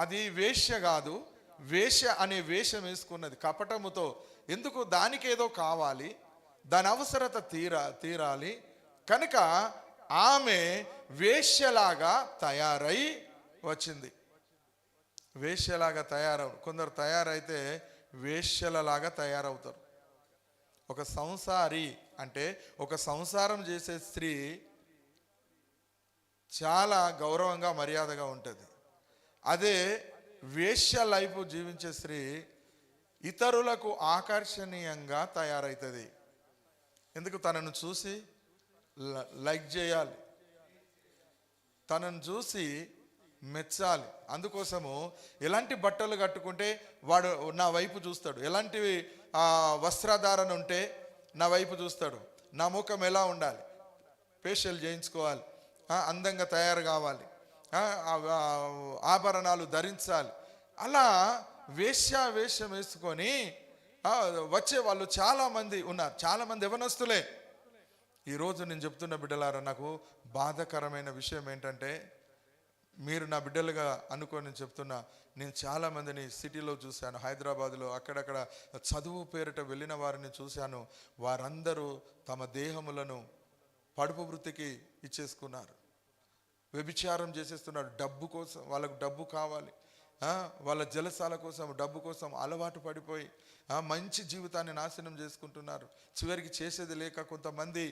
[SPEAKER 1] అది వేశ్య కాదు, వేశ్య అనే వేషం వేసుకున్నది కపటముతో. ఎందుకు? దానికి ఏదో కావాలి, దాని అవసరత తీరాలి కనుక ఆమె వేశ్యలాగా తయారై వచ్చింది. వేశ్యలాగా కొందరు తయారైతే వేశ్యలలాగా తయారవుతారు. ఒక సంసారి అంటే ఒక సంసారం చేసే స్త్రీ చాలా గౌరవంగా మర్యాదగా ఉంటుంది. అదే వేశ్య లైఫ్ జీవించే స్త్రీ ఇతరులకు ఆకర్షణీయంగా తయారవుతుంది. ఎందుకు? తనను చూసి లైక్ చేయాలి, తనను చూసి మెచ్చాలి. అందుకోసము ఎలాంటి బట్టలు కట్టుకుంటే వాడు నా వైపు చూస్తాడు, ఎలాంటి వస్త్రధారణ ఉంటే నా వైపు చూస్తాడు, నా ముఖం ఎలా ఉండాలి, ఫేషియల్ చేయించుకోవాలి, అందంగా తయారు కావాలి, ఆభరణాలు ధరించాలి. అలా వేషం వేసుకొని వచ్చే వాళ్ళు చాలామంది ఉన్నారు. చాలామంది యవనస్తులే. ఈరోజు నేను చెప్తున్న బిడ్డలారా, నాకు బాధాకరమైన విషయం ఏంటంటే, మీరు నా బిడ్డలుగా అనుకొని చెప్తున్నా, నేను చాలామందిని సిటీలో చూశాను, హైదరాబాద్లో అక్కడక్కడ చదువు పేరిట వెళ్ళిన వారిని చూశాను. వారందరూ తమ దేహములను పడుపు వృత్తికి ఇచ్చేసుకున్నారు, వ్యభిచారం చేసేస్తున్నారు. డబ్బు కోసం, వాళ్ళకు డబ్బు కావాలి, వాళ్ళ జలసాల కోసం, డబ్బు కోసం అలవాటు పడిపోయి మంచి జీవితాన్ని నాశనం చేసుకుంటున్నారు. చివరికి చేసేది లేక కొంతమంది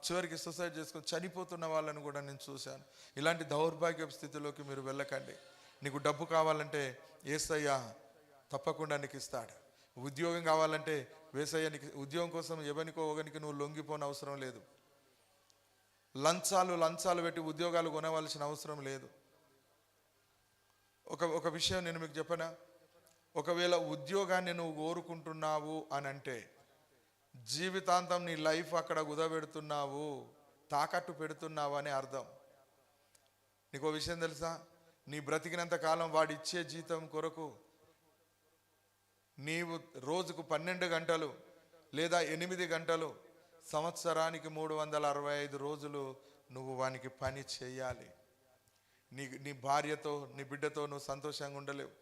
[SPEAKER 1] చివరికి సూసైడ్ చేసుకొని చనిపోతున్న వాళ్ళని కూడా నేను చూశాను. ఇలాంటి దౌర్భాగ్య స్థితిలోకి మీరు వెళ్ళకండి. నీకు డబ్బు కావాలంటే యేసయ్య తప్పకుండా నీకు ఇస్తాడు. ఉద్యోగం కావాలంటే యేసయ్య నీకు, ఉద్యోగం కోసం ఎవరికో ఒకరికి నువ్వు లొంగిపోని అవసరం లేదు. లంచాలు పెట్టి ఉద్యోగాలు కొనవలసిన అవసరం లేదు. ఒక విషయం నేను మీకు చెప్పనా, ఒకవేళ ఉద్యోగాన్ని నువ్వు కోరుకుంటున్నావు అని అంటే జీవితాంతం నీ లైఫ్ అక్కడ కుదబెడుతున్నావు, తాకట్టు పెడుతున్నావు అని అర్థం. నీకు విషయం తెలుసా? నీ బ్రతికినంత కాలం వాడిచ్చే జీతం కొరకు నీవు రోజుకు 12 గంటలు లేదా 8 గంటలు, సంవత్సరానికి 365 రోజులు నువ్వు వానికి పని చేయాలి. నీ భార్యతో, నీ బిడ్డతో నువ్వు సంతోషంగా ఉండలేవు,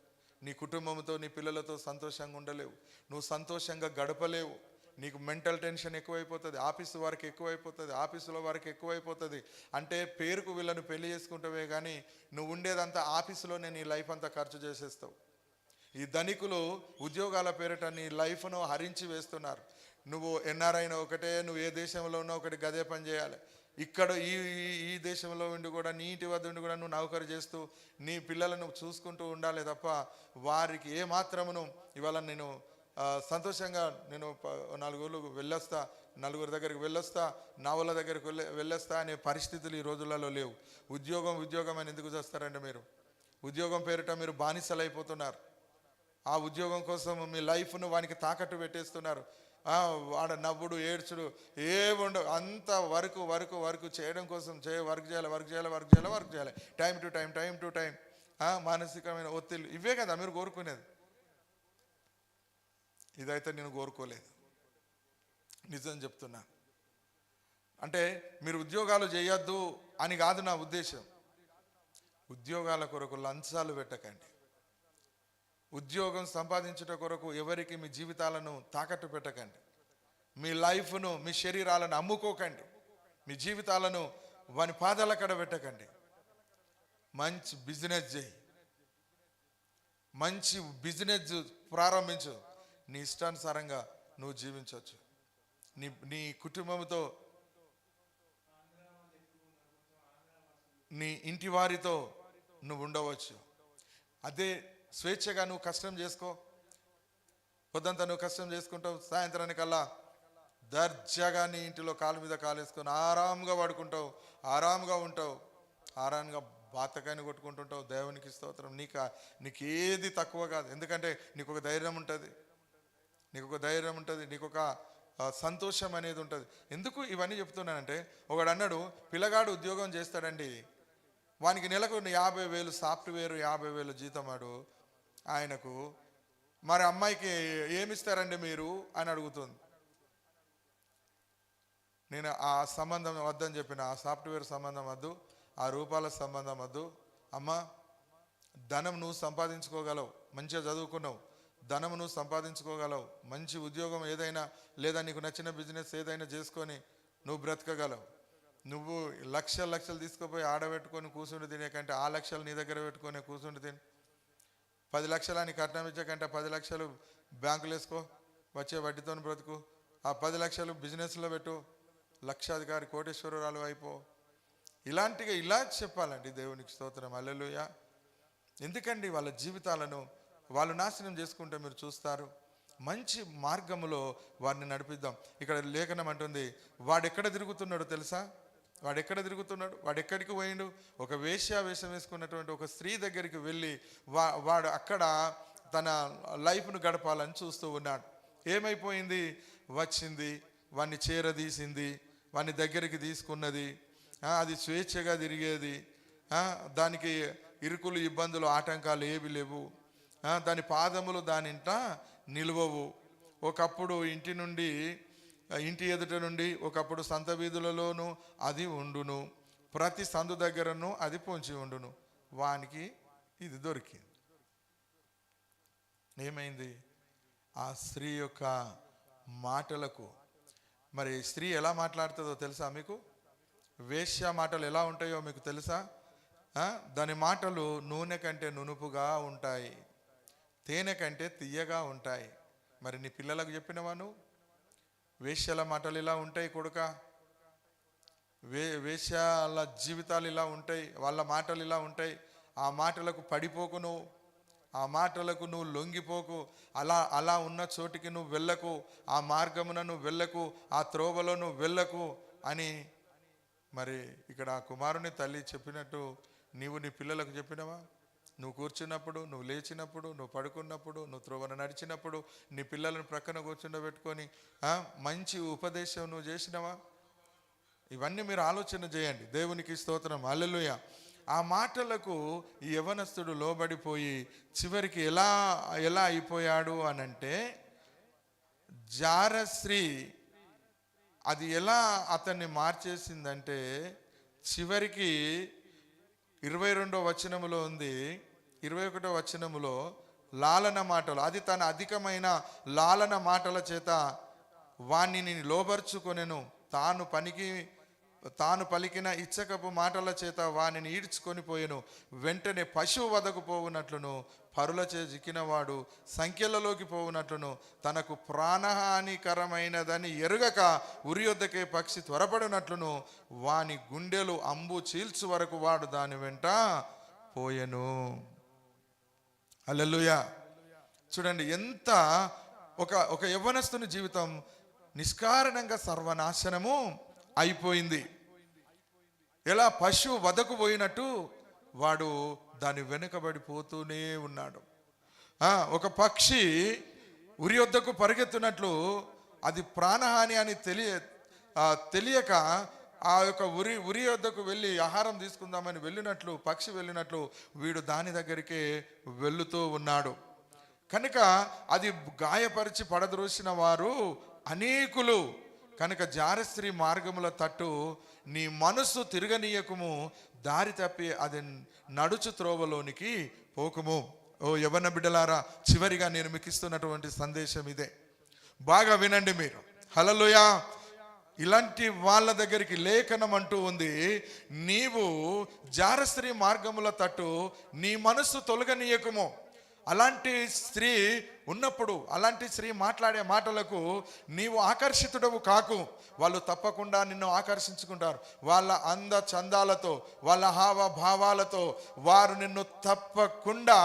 [SPEAKER 1] నీ కుటుంబంతో, నీ పిల్లలతో సంతోషంగా ఉండలేవు, నువ్వు సంతోషంగా గడపలేవు. నీకు మెంటల్ టెన్షన్ ఎక్కువైపోతుంది, ఆఫీసు వారికి ఎక్కువైపోతుంది, ఆఫీసులో వారికి ఎక్కువైపోతుంది. అంటే పేరుకు వీళ్ళను పెళ్లి చేసుకుంటావే కానీ నువ్వు ఉండేదంతా ఆఫీసులోనే నీ లైఫ్ అంతా ఖర్చు చేసేస్తావు. ఈ ధనికులు ఉద్యోగాల పేరిట నీ లైఫ్ను హరించి వేస్తున్నారు. నువ్వు ఎన్ఆర్ఐన ఒకటే, నువ్వు ఏ దేశంలో ఉన్నా ఒకటి గదే పని చేయాలి. ఇక్కడ ఈ దేశంలో ఉండి కూడా, నీ ఇంటి వద్ద ఉండి కూడా నువ్వు నౌకరు చేస్తూ నీ పిల్లలను చూసుకుంటూ ఉండాలి తప్ప వారికి ఏ మాత్రమును ఇవాళ నేను సంతోషంగా నేను 4 ఊళ్ళు వెళ్ళొస్తా, నలుగురి దగ్గరికి వెళ్ళొస్తా, నా వాళ్ళ దగ్గరికి వెళ్ళొస్తా అనే పరిస్థితులు ఈ రోజులలో లేవు. ఉద్యోగం అని ఎందుకు చేస్తారంటే, మీరు ఉద్యోగం పేరిట మీరు బానిసలైపోతున్నారు. ఆ ఉద్యోగం కోసం మీ లైఫ్ను వానికి తాకట్టు పెట్టేస్తున్నారు. వాడ నవ్వుడు, ఏడ్చుడు ఏముండవు. అంత వరకు చేయడం కోసం వర్క్ చేయాలి, టైం టు టైం, మానసికమైన ఒత్తిళ్ళు, ఇవే కదా మీరు కోరుకునేది. ఇదైతే నేను కోరుకోలేదు, నిజం చెప్తున్నా. అంటే మీరు ఉద్యోగాలు చేయొద్దు అని కాదు నా ఉద్దేశం. ఉద్యోగాల కొరకు లంచాలు పెట్టకండి. ఉద్యోగం సంపాదించుట కొరకు ఎవరికి మీ జీవితాలను తాకట్టు పెట్టకండి. మీ లైఫ్ను, మీ శరీరాలను అమ్ముకోకండి. మీ జీవితాలను వాని పాదాల కడ పెట్టకండి. మంచి బిజినెస్ చేయి, మంచి బిజినెస్ ప్రారంభించు. నీ ఇష్టానుసారంగా నువ్వు జీవించవచ్చు. నీ కుటుంబంతో, నీ ఇంటి వారితో నువ్వు ఉండవచ్చు. అదే స్వేచ్ఛగా నువ్వు కష్టం చేసుకో. పొద్దంతా నువ్వు కష్టం చేసుకుంటావు, సాయంత్రానికల్లా దర్జాగా నీ ఇంటిలో కాలు మీద కాలు వేసుకొని ఆరాంగా పడుకుంటావు, ఆరాంగా ఉంటావు, ఆరాంగా బాతకాయని కొట్టుకుంటుంటావు. దేవునికి స్తోత్రం. నీకు ఏది తక్కువ కాదు. ఎందుకంటే నీకు ఒక ధైర్యం ఉంటుంది, నీకు ఒక సంతోషం అనేది ఉంటుంది. ఎందుకు ఇవన్నీ చెప్తున్నానంటే, ఒకడు అన్నాడు, పిల్లగాడు ఉద్యోగం చేస్తాడండి, వానికి నెలకు 50,000 సాఫ్ట్వేర్ 50,000 జీతం. వాడు ఆయనకు. మరి అమ్మాయికి ఏమిస్తారండి మీరు అని అడుగుతుంది. నేను ఆ సంబంధం వద్దని చెప్పిన, ఆ సాఫ్ట్వేర్ సంబంధం వద్దు, ఆ రూపాల సంబంధం వద్దు. అమ్మ, ధనం నువ్వు సంపాదించుకోగలవు, మంచిగా చదువుకున్నావు, ధనం నువ్వు సంపాదించుకోగలవు, మంచి ఉద్యోగం ఏదైనా లేదా నీకు నచ్చిన బిజినెస్ ఏదైనా చేసుకొని నువ్వు బ్రతకగలవు. నువ్వు లక్షలు తీసుకుపోయి ఆడబెట్టుకొని కూర్చుండి తినే కంటే ఆ లక్షలు నీ దగ్గర పెట్టుకొని కూర్చుండి తిని, 10 లక్షలు అని కట్నం ఇచ్చే కంటే 10 లక్షలు బ్యాంకులు వేసుకో, వచ్చే వడ్డీతో బ్రతుకు. ఆ 10 లక్షలు బిజినెస్లో పెట్టు, లక్షాధికారి కోటేశ్వరరాలు అయిపో. ఇలా చెప్పాలండి దేవునికి స్తోత్రం. హల్లెలూయా. ఎందుకండి వాళ్ళ జీవితాలను వాళ్ళు నాశనం చేసుకుంటే మీరు చూస్తారు. మంచి మార్గములో వారిని నడిపిద్దాం. ఇక్కడ లేఖనం అంటుంది, వాడెక్కడ తిరుగుతున్నాడో తెలుసా? వాడెక్కడికి పోయిండు? ఒక వేశ్యావేషం వేసుకున్నటువంటి ఒక స్త్రీ దగ్గరికి వెళ్ళి వాడు అక్కడ తన లైఫ్ను గడపాలని చూస్తూ ఉన్నాడు. ఏమైపోయింది? వచ్చింది, వాడిని చేరదీసింది, వాడిని దగ్గరికి తీసుకున్నది. అది స్వేచ్ఛగా తిరిగేది, దానికి ఇరుకులు ఇబ్బందులు ఆటంకాలు ఏవి లేవు, దాని పాదములు దానింట నిలువవు. ఒకప్పుడు ఇంటి ఎదుట నుండి ఒకప్పుడు సంత వీధులలోనూ అది ఉండును, ప్రతి సందు దగ్గరను అది పొంచి ఉండును. వానికి ఇది దొరికింది. ఏమైంది? ఆ స్త్రీ యొక్క మాటలకు. మరి స్త్రీ ఎలా మాట్లాడుతుందో తెలుసా మీకు? వేశ్య మాటలు ఎలా ఉంటాయో మీకు తెలుసా? దాని మాటలు నూనె కంటే నునుపుగా ఉంటాయి, తేనె కంటే తీయగా ఉంటాయి. మరి నీ పిల్లలకు చెప్పినవా నువ్వు? వేశ్యల మాటలు ఇలా ఉంటాయి కొడుక, వేశ్యల జీవితాలు ఇలా ఉంటాయి, వాళ్ళ మాటలు ఇలా ఉంటాయి. ఆ మాటలకు పడిపోకు నువ్వు, ఆ మాటలకు నువ్వు లొంగిపోకు. అలా ఉన్న చోటికి నువ్వు వెళ్ళకు, ఆ మార్గమున నువ్వు వెళ్ళకు, ఆ త్రోవలో నువ్వు వెళ్ళకు అని మరి ఇక్కడ ఆ కుమారుని తల్లి చెప్పినట్టు నీవు నీ పిల్లలకు చెప్పినవా? నువ్వు కూర్చున్నప్పుడు, నువ్వు లేచినప్పుడు, నువ్వు పడుకున్నప్పుడు, నువ్వు త్రోవన నడిచినప్పుడు నీ పిల్లలను ప్రక్కన కూర్చుండబెట్టుకొని మంచి ఉపదేశం నువ్వు చేసినవా? ఇవన్నీ మీరు ఆలోచన చేయండి. దేవునికి స్తోత్రం. హల్లెలూయా. ఆ మాటలకు ఈ యవనస్తుడు లోబడిపోయి చివరికి ఎలా అయిపోయాడు అనంటే, జారస్త్రీ అది ఎలా అతన్ని మార్చేసిందంటే, చివరికి 22వ వచనములో ఉంది, 21వ వచనములో లాలన మాటలు, అది తన అధికమైన లాలన మాటల చేత వాణ్ణి లోబర్చుకొనెను, తాను పలికిన ఇచ్చకపు మాటల చేత వానిని ఈడ్చుకొని పోయెను. వెంటనే పశువు వదకు పోవునట్లును, పరులచే జిక్కినవాడు సంఖ్యలలోకి పోవునట్లును, తనకు ప్రాణహానికరమైనదని ఎరుగక ఉరి యొద్దకే పక్షి త్వరపడినట్లును, వాని గుండెలు అంబు చీల్చు వరకు వాడు దాని వెంట పోయెను. హల్లెలూయా. చూడండి, ఎంత ఒక యవ్వనస్తుని జీవితం నిష్కారణంగా సర్వనాశనము అయిపోయింది. ఎలా పశువు వదకు పోయినట్టు వాడు దాని వెనుకబడిపోతూనే ఉన్నాడు. ఒక పక్షి ఉరి వద్దకు పరిగెత్తున్నట్లు, అది ప్రాణహాని అని తెలియక ఆ యొక్క ఉరి వద్దకు వెళ్ళి ఆహారం తీసుకుందామని వెళ్ళినట్లు, పక్షి వెళ్ళినట్లు వీడు దాని దగ్గరికే వెళుతూ ఉన్నాడు. కనుక అది గాయపరిచి పడద్రోసిన వారు అనేకులు. కనుక జారస్త్రీ మార్గముల తట్టు నీ మనసు తిరగనీయకుము, దారి తప్పి అది నడుచు త్రోవలోనికి పోకుము. ఓ యవ్వన బిడ్డలారా, చివరిగా నేను మీకు ఇస్తున్నటువంటి సందేశం ఇదే. బాగా వినండి మీరు. హల్లెలూయా. ఇలాంటి వాళ్ళ దగ్గరికి లేఖనం అంటూ ఉంది, నీవు జారస్త్రీ మార్గముల తట్టు నీ మనసు తొలగనీయకుము. అలాంటి స్త్రీ ఉన్నప్పుడు, అలాంటి స్త్రీ మాట్లాడే మాటలకు నీవు ఆకర్షితుడవు కాకు. వాళ్ళు తప్పకుండా నిన్ను ఆకర్షించుకుంటారు. వాళ్ళ అంద చందాలతో, వాళ్ళ హావభావాలతో వారు నిన్ను తప్పకుండా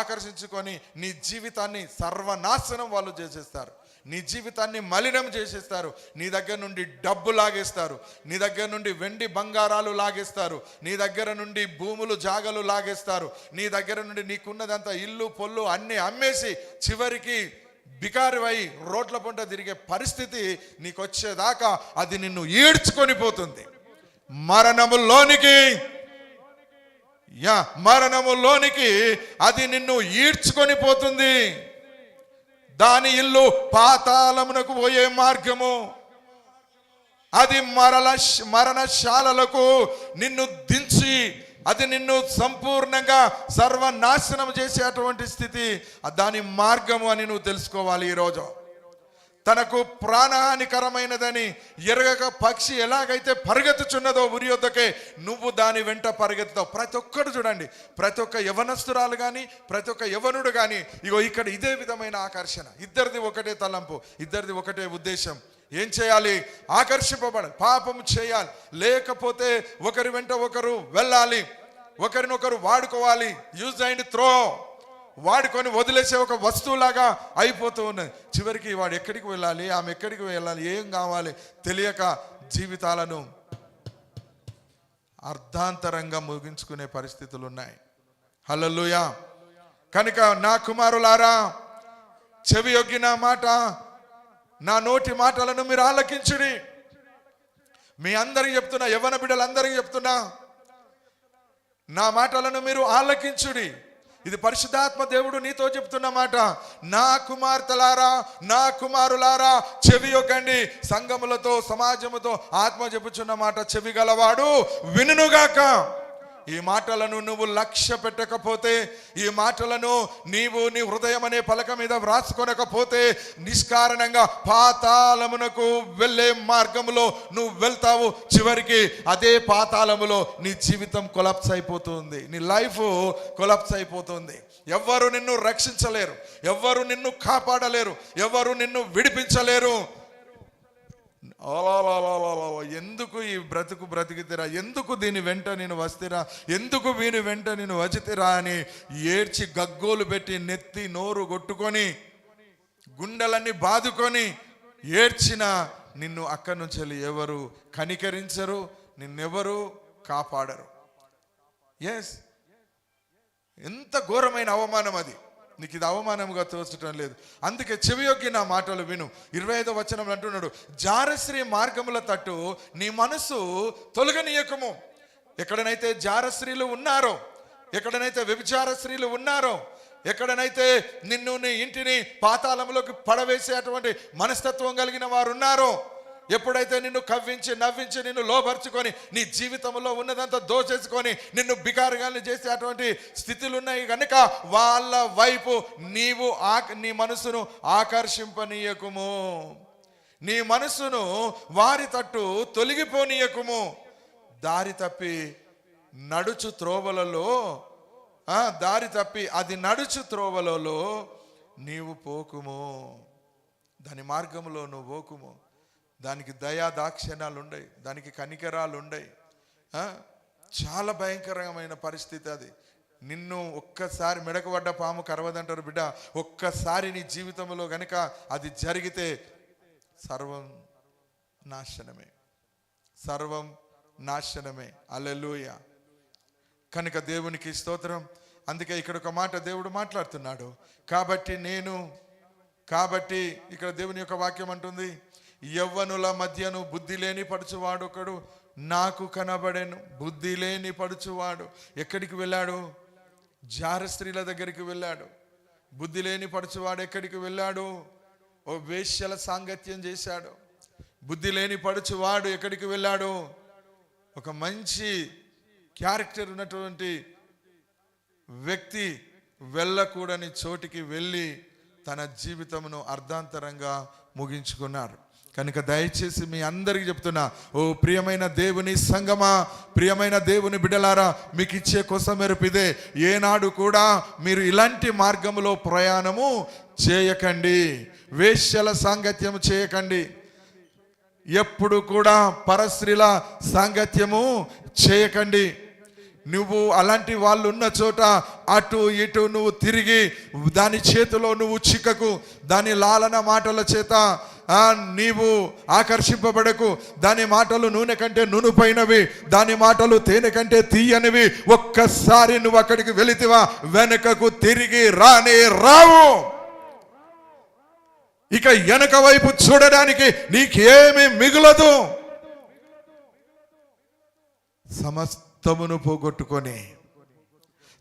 [SPEAKER 1] ఆకర్షించుకొని నీ జీవితాన్ని సర్వనాశనం వాళ్ళు చేసేస్తారు. నీ జీవితాన్ని మలినం చేసేస్తారు. నీ దగ్గర నుండి డబ్బు లాగేస్తారు, నీ దగ్గర నుండి వెండి బంగారాలు లాగేస్తారు, నీ దగ్గర నుండి భూములు జాగలు లాగేస్తారు, నీ దగ్గర నుండి నీకున్నదంతా ఇల్లు పొల్లు అన్నీ అమ్మేసి చివరికి బికారివై రోడ్ల పొంట తిరిగే పరిస్థితి నీకు వచ్చేదాకా అది నిన్ను ఈడ్చుకొని పోతుంది మరణములోనికి. మరణములోనికి అది నిన్ను ఈడ్చుకొని పోతుంది. దాని ఇల్లు పాతాళమునకు పోయే మార్గము. అది మరణశాలలకు నిన్ను దించి అది నిన్ను సంపూర్ణంగా సర్వనాశనం చేసేటువంటి స్థితి దాని మార్గము అని నువ్వు తెలుసుకోవాలి. ఈరోజు తనకు ప్రాణహానికరమైనదని ఎరగక పక్షి ఎలాగైతే పరిగెత్తుచున్నదో ఉరి వద్దకే నువ్వు దాని వెంట పరిగెత్తుతావు. ప్రతి ఒక్కడు చూడండి, ప్రతి ఒక్క యవనస్తురాలు కానీ ప్రతి ఒక్క యవనుడు కానీ ఇగో ఇక్కడ ఇదే విధమైన ఆకర్షణ. ఇద్దరిది ఒకటే తలంపు, ఇద్దరిది ఒకటే ఉద్దేశం. ఏం చేయాలి? ఆకర్షింపబడాలి, పాపం చేయాలి, లేకపోతే ఒకరి వెంట ఒకరు వెళ్ళాలి, ఒకరినొకరు వాడుకోవాలి. యూజ్ అండ్ త్రో, వాడుకొని వదిలేసే ఒక వస్తువులాగా అయిపోతూ ఉన్నది. చివరికి వాడు ఎక్కడికి వెళ్ళాలి, ఆమె ఎక్కడికి వెళ్ళాలి, ఏం కావాలి తెలియక జీవితాలను అర్ధాంతరంగా ముగించుకునే పరిస్థితులు ఉన్నాయి. హల్లెలూయా. కనుక నా కుమారులారా, చెవి యొగ్గిన మాట, నా నోటి మాటలను మీరు ఆలకించుడి. మీ అందరికి చెప్తున్నా, యవ్వన బిడ్డలందరికీ చెప్తున్నా, నా మాటలను మీరు ఆలకించుడి. ఇది పరిశుద్ధాత్మ దేవుడు నీతో చెప్తున్న మాట. నా కుమార్తెలారా, నా కుమారులారా, చెవి యొగ్గండి. సంఘములతో సమాజముతో ఆత్మ చెప్పుచున్న మాట, చెవి గలవాడు వినుగాక. ఈ మాటలను నువ్వు లక్ష్య పెట్టకపోతే, ఈ మాటలను నీవు నీ హృదయం అనే పలక మీద వ్రాసుకొనకపోతే నిష్కారణంగా పాతాళమునకు వెళ్ళే మార్గములో నువ్వు వెళ్తావు. చివరికి అదే పాతాళములో నీ జీవితం కొలాప్స్ అయిపోతుంది, నీ లైఫ్ కొలాప్స్ అయిపోతుంది. ఎవ్వరు నిన్ను రక్షించలేరు, ఎవ్వరు నిన్ను కాపాడలేరు, ఎవ్వరు నిన్ను విడిపించలేరు. ఎందుకు ఈ బ్రతుకు బ్రతికితిరా, ఎందుకు దీని వెంట నేను వస్తేరా, ఎందుకు వీని వెంట నేను వచ్చితిరా అని ఏడ్చి గగ్గోలు పెట్టి నెత్తి నోరు కొట్టుకొని గుండెలన్నీ బాదుకొని ఏడ్చిన నిన్ను అక్కడి నుంచి ఎవరు కనికరించరు, నిన్నెవరు కాపాడరు. ఎస్, ఎంత ఘోరమైన అవమానం అది. నీకు ఇది అవమానంగా తోచటం లేదు. అందుకే చెవియొగ్గి నా మాటలు విను. 25వ వచనం అంటున్నాడు, జారశ్రీ మార్గముల తట్టు నీ మనసు తొలగనీయకము. ఎక్కడనైతే జారశ్రీలు ఉన్నారో, ఎక్కడనైతే వ్యభిచార స్త్రీలు ఉన్నారో, ఎక్కడనైతే నిన్ను నీ ఇంటిని పాతాళంలోకి పడవేసేటువంటి మనస్తత్వం కలిగిన వారు ఉన్నారో, ఎప్పుడైతే నిన్ను కవ్వించి నవ్వించి నిన్ను లోపరుచుకొని నీ జీవితంలో ఉన్నదంతా దోచేసుకొని నిన్ను బికారుగాన్ని చేసేటువంటి స్థితులు ఉన్నాయి కనుక వాళ్ళ వైపు నీవు నీ మనసును ఆకర్షింపనీయకుము. నీ మనసును వారి తట్టు తొలగిపోనీయకుము. దారి తప్పి నడుచు త్రోవలలో అది నడుచు త్రోవలలో నీవు పోకుము. దాని మార్గంలో నువ్వు పోకుము. దానికి దయా దాక్షిణ్యాలు ఉండయి, దానికి కనికరాలు ఉండయి. చాలా భయంకరమైన పరిస్థితి అది. నిన్ను ఒక్కసారి మెడకబడ్డ పాము కరవదంటారు బిడ్డ. ఒక్కసారి నీ జీవితంలో గనుక అది జరిగితే సర్వం నాశనమే, సర్వం నాశనమే. హల్లెలూయా. కనుక దేవునికి స్తోత్రం. అందుకే ఇక్కడ ఒక మాట దేవుడు మాట్లాడుతున్నాడు. కాబట్టి ఇక్కడ దేవుని యొక్క వాక్యం అంటుంది, యవ్వనుల మధ్యను బుద్ధి లేని పడుచువాడు ఒకడు నాకు కనబడెను. బుద్ధి లేని పడుచువాడు ఎక్కడికి వెళ్ళాడు? జార స్త్రీల దగ్గరికి వెళ్ళాడు. బుద్ధి లేని పడుచువాడు ఎక్కడికి వెళ్ళాడు? ఓ వేశ్యల సాంగత్యం చేశాడు. బుద్ధి లేని పడుచువాడు ఎక్కడికి వెళ్ళాడు? ఒక మంచి క్యారెక్టర్ ఉన్నటువంటి వ్యక్తి వెళ్ళకూడని చోటికి వెళ్ళి తన జీవితమును అర్ధాంతరంగా ముగించుకున్నాడు. కనుక దయచేసి మీ అందరికీ చెప్తున్నా, ఓ ప్రియమైన దేవుని సంగమా, ప్రియమైన దేవుని బిడ్డలారా, మీకు ఇచ్చే కొసమెరుపిదే. ఏనాడు కూడా మీరు ఇలాంటి మార్గములో ప్రయాణము చేయకండి, వేశ్యల సాంగత్యము చేయకండి, ఎప్పుడు కూడా పరస్త్రీల సాంగత్యము చేయకండి. నువ్వు అలాంటి వాళ్ళు ఉన్న చోట అటు ఇటు నువ్వు తిరిగి దాని చేతిలో నువ్వు చిక్కకు. దాని లాలన మాటల చేత నీవు ఆకర్షింపబడకు. దాని మాటలు నూనె కంటే నునుపైనవి, దాని మాటలు తేనె కంటే తీయనివి. ఒక్కసారి నువ్వు అక్కడికి వెళితివా వెనుకకు తిరిగి రావు. ఇక వెనక వైపు చూడడానికి నీకేమీ మిగులదు. సమస్తమును పోగొట్టుకొని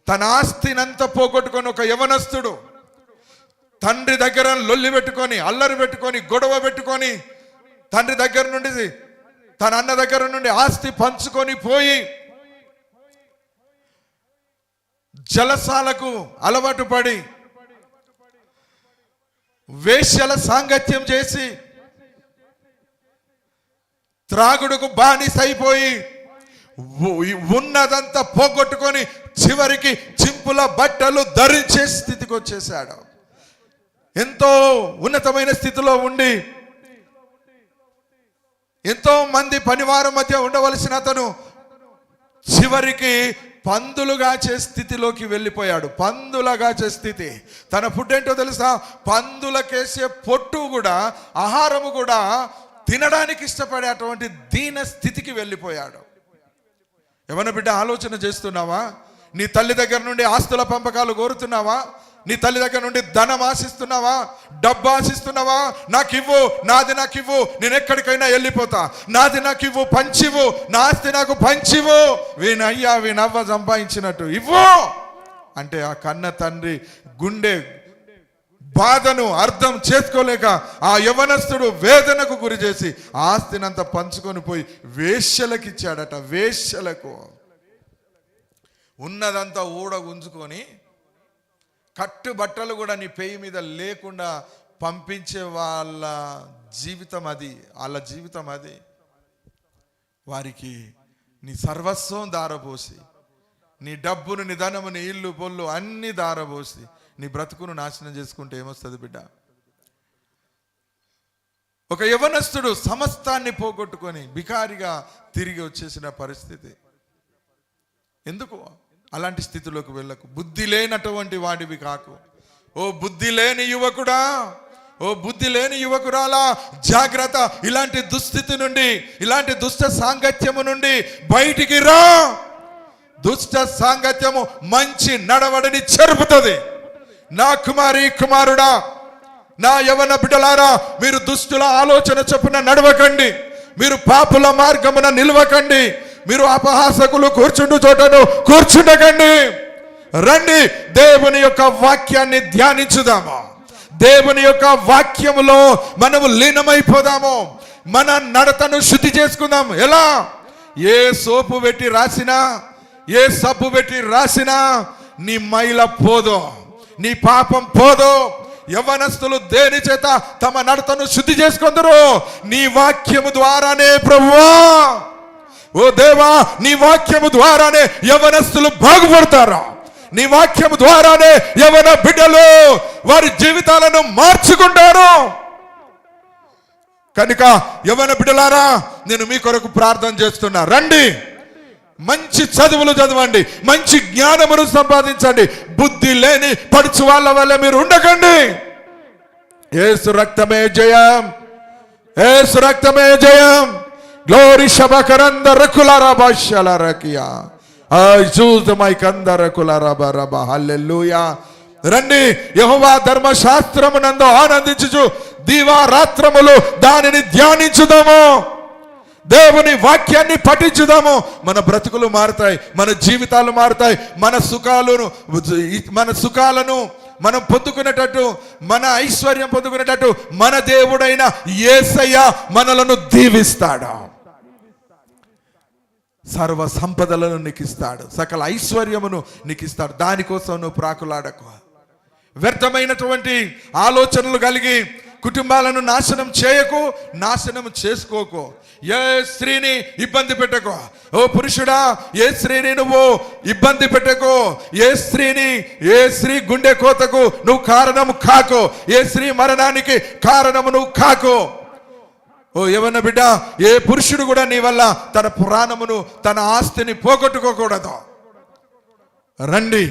[SPEAKER 1] తన ఆస్తినంతా పోగొట్టుకొని ఒక యవనస్తుడు తండ్రి దగ్గర లొల్లి పెట్టుకొని, అల్లరి పెట్టుకొని, గొడవ పెట్టుకొని, తండ్రి దగ్గర నుండి తన అన్న దగ్గర నుండి ఆస్తి పంచుకొని పోయి జలసాలకు అలవాటు పడి వేశ్యల సాంగత్యం చేసి త్రాగుడుకు బానిసైపోయి ఉన్నదంతా పోగొట్టుకొని చివరికి చింపుల బట్టలు ధరించే స్థితికి వచ్చేసాడు. ఎంతో ఉన్నతమైన స్థితిలో ఉండి ఎంతో మంది పనివారం మధ్య ఉండవలసిన అతను చివరికి పందులుగాచే స్థితిలోకి వెళ్ళిపోయాడు. పందులగాచే స్థితి. తన ఫుడ్ ఏంటో తెలుసా? పందులకేసే పొట్టు కూడా, ఆహారము కూడా తినడానికి ఇష్టపడే అటువంటి దీన స్థితికి వెళ్ళిపోయాడు. ఏమన్నా బిడ్డ ఆలోచన చేస్తున్నావా? నీ తల్లి దగ్గర నుండి ఆస్తుల పంపకాలు కోరుతున్నావా? నీ తల్లి దగ్గర నుండి ధనం ఆశిస్తున్నావా? డబ్బు ఆశిస్తున్నావా? నాకు ఇవ్వు, నాది నాకు ఇవ్వు, నేను ఎక్కడికైనా వెళ్ళిపోతా, నాది నాకు ఇవ్వు, పంచివ్వు, నా ఆస్తి నాకు పంచివ్వు, వీనయ్యా వీనవ్వ సంపాదించినట్టు ఇవ్వు అంటే ఆ కన్న తండ్రి గుండె బాధను అర్థం చేసుకోలేక ఆ యవనస్తుడు వేదనకు గురి చేసి ఆస్తినంతా పంచుకొని పోయి వేశ్యలకు ఇచ్చాడట. వేశ్యలకు ఉన్నదంతా ఊడగుంజుకొని కట్టు బట్టలు కూడా నీ పేయి మీద లేకుండా పంపించే వాళ్ళ జీవితం అది. వాళ్ళ జీవితం అది. వారికి నీ సర్వస్వం దారబోసి, నీ డబ్బును, నీ ధనము, నీ ఇల్లు పొల్లు అన్ని దారబోసి నీ బ్రతుకును నాశనం చేసుకుంటే ఏమొస్తుంది బిడ్డ? ఒక యవనస్తుడు సమస్తాన్ని పోగొట్టుకొని బికారిగా తిరిగి వచ్చేసిన పరిస్థితి. ఎందుకు అలాంటి స్థితిలోకి వెళ్ళకు. బుద్ధి లేనటువంటి వాడివి కాకు. ఓ బుద్ధి లేని యువకుడా, ఓ బుద్ధి లేని యువకురాలా, జాగ్రత్త. ఇలాంటి దుస్థితి నుండి, ఇలాంటి దుష్ట సాంగత్యము నుండి బయటికి రా. దుష్ట సాంగత్యము మంచి నడవడిని చెరుపుతుంది. నా కుమారి కుమారుడా, నా యవన బిడ్డలారా, మీరు దుష్టుల ఆలోచన చొప్పున నడవకండి, మీరు పాపుల మార్గమున నిలవకండి, మీరు అపహాసకులు కూర్చుండు చోటను కూర్చుండకండి. రండి, దేవుని యొక్క వాక్యాన్ని ధ్యానించుదాము. దేవుని యొక్క వాక్యములో మనము లీనమైపోదాము. మన నడతను శుద్ధి చేసుకుందాం. ఎలా? ఏ సోపు పెట్టి రాసినా, ఏ సబ్బు పెట్టి రాసినా నీ మైల పోదో, నీ పాపం పోదో. యవ్వనస్తులు దేని చేత తమ నడతను శుద్ధి చేసుకుందరు? నీ వాక్యము ద్వారానే ప్రభువా. ఓ దేవా, నీ వాక్యము ద్వారానే యవ్వనస్తులు బాగుపడతారు. నీ వాక్యము ద్వారానే యవ్వన బిడ్డలు వారి జీవితాలను మార్చుకుంటారు. కనుక యవ్వన బిడ్డలారా, నేను మీ కొరకు ప్రార్థన చేస్తున్నా. రండి, మంచి చదువులు చదవండి, మంచి జ్ఞానమును సంపాదించండి. బుద్ధి లేని పడుచు వాళ్ళ వల్ల మీరు ఉండకండి. యేసు రక్తమే జయం, యేసు రక్తమే జయం. గ్లోరీ శబకరంద రకులారా భాష్యాలరకియా ఐజూజమై కందరకులారా బరబా. హల్లెలూయా. రండి, యెహోవా ధర్మశాస్త్రమునందు ఆనందించుచు దివారాత్రములు దానిని ధ్యానించుదాము. దేవుని వాక్యాన్ని పఠించుదాము. మన బ్రతుకులు మారుతాయి, మన జీవితాలు మారుతాయి. మన సుఖాలను మనం పొందుకునేటట్టు, మన ఐశ్వర్యం పొందుకునేటట్టు మన దేవుడైన యేసయ్య మనలను దీవిస్తాడు. సర్వ సంపదలను నీకు ఇస్తాడు, సకల ఐశ్వర్యమును నీకు ఇస్తాడు. దానికోసం నువ్వు ప్రాకులాడకు. వ్యర్థమైనటువంటి ఆలోచనలు కలిగి కుటుంబాలను నాశనం చేయకు, నాశనం చేసుకోకు. ఏ స్త్రీని ఇబ్బంది పెట్టకు. ఓ పురుషుడా, ఏ స్త్రీని నువ్వు ఇబ్బంది పెట్టకు. ఏ స్త్రీ గుండె కోతకు నువ్వు కారణము కాకు. ఏ స్త్రీ మరణానికి కారణము నువ్వు కాకు. ఓ యవ్వన బిడ్డ, ఏ పురుషుడు కూడా నీ వల్ల తన ప్రాణమును, తన ఆస్తిని పోగొట్టుకోకూడదు. రండి,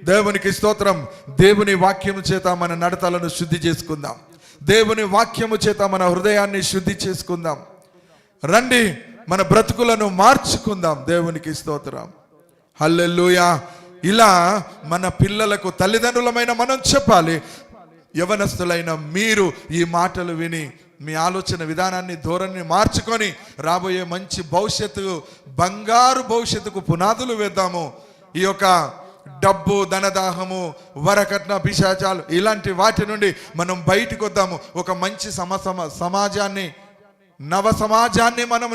[SPEAKER 1] దేవునికి స్తోత్రం. దేవుని వాక్యము చేత మన నడతలను శుద్ధి చేసుకుందాం. దేవుని వాక్యము చేత మన హృదయాన్ని శుద్ధి చేసుకుందాం. రండి, మన బ్రతుకులను మార్చుకుందాం. దేవునికి స్తోత్రం. హల్లెలూయా. ఇలా మన పిల్లలకు తల్లిదండ్రులమైన మనం చెప్పాలి. యవనస్తులైన మీరు ఈ మాటలు విని మీ ఆలోచన విధానాన్ని, ధోరణిని మార్చుకొని రాబోయే మంచి భవిష్యత్తు, బంగారు భవిష్యత్తుకు పునాదులు వేద్దాము. ఈ యొక్క డబ్బు, ధనదాహము, వరకట్న పిశాచాలు ఇలాంటి వాటి నుండి మనం బయటకు వద్దాము. ఒక మంచి సమాజాన్ని, నవ సమాజాన్ని మనం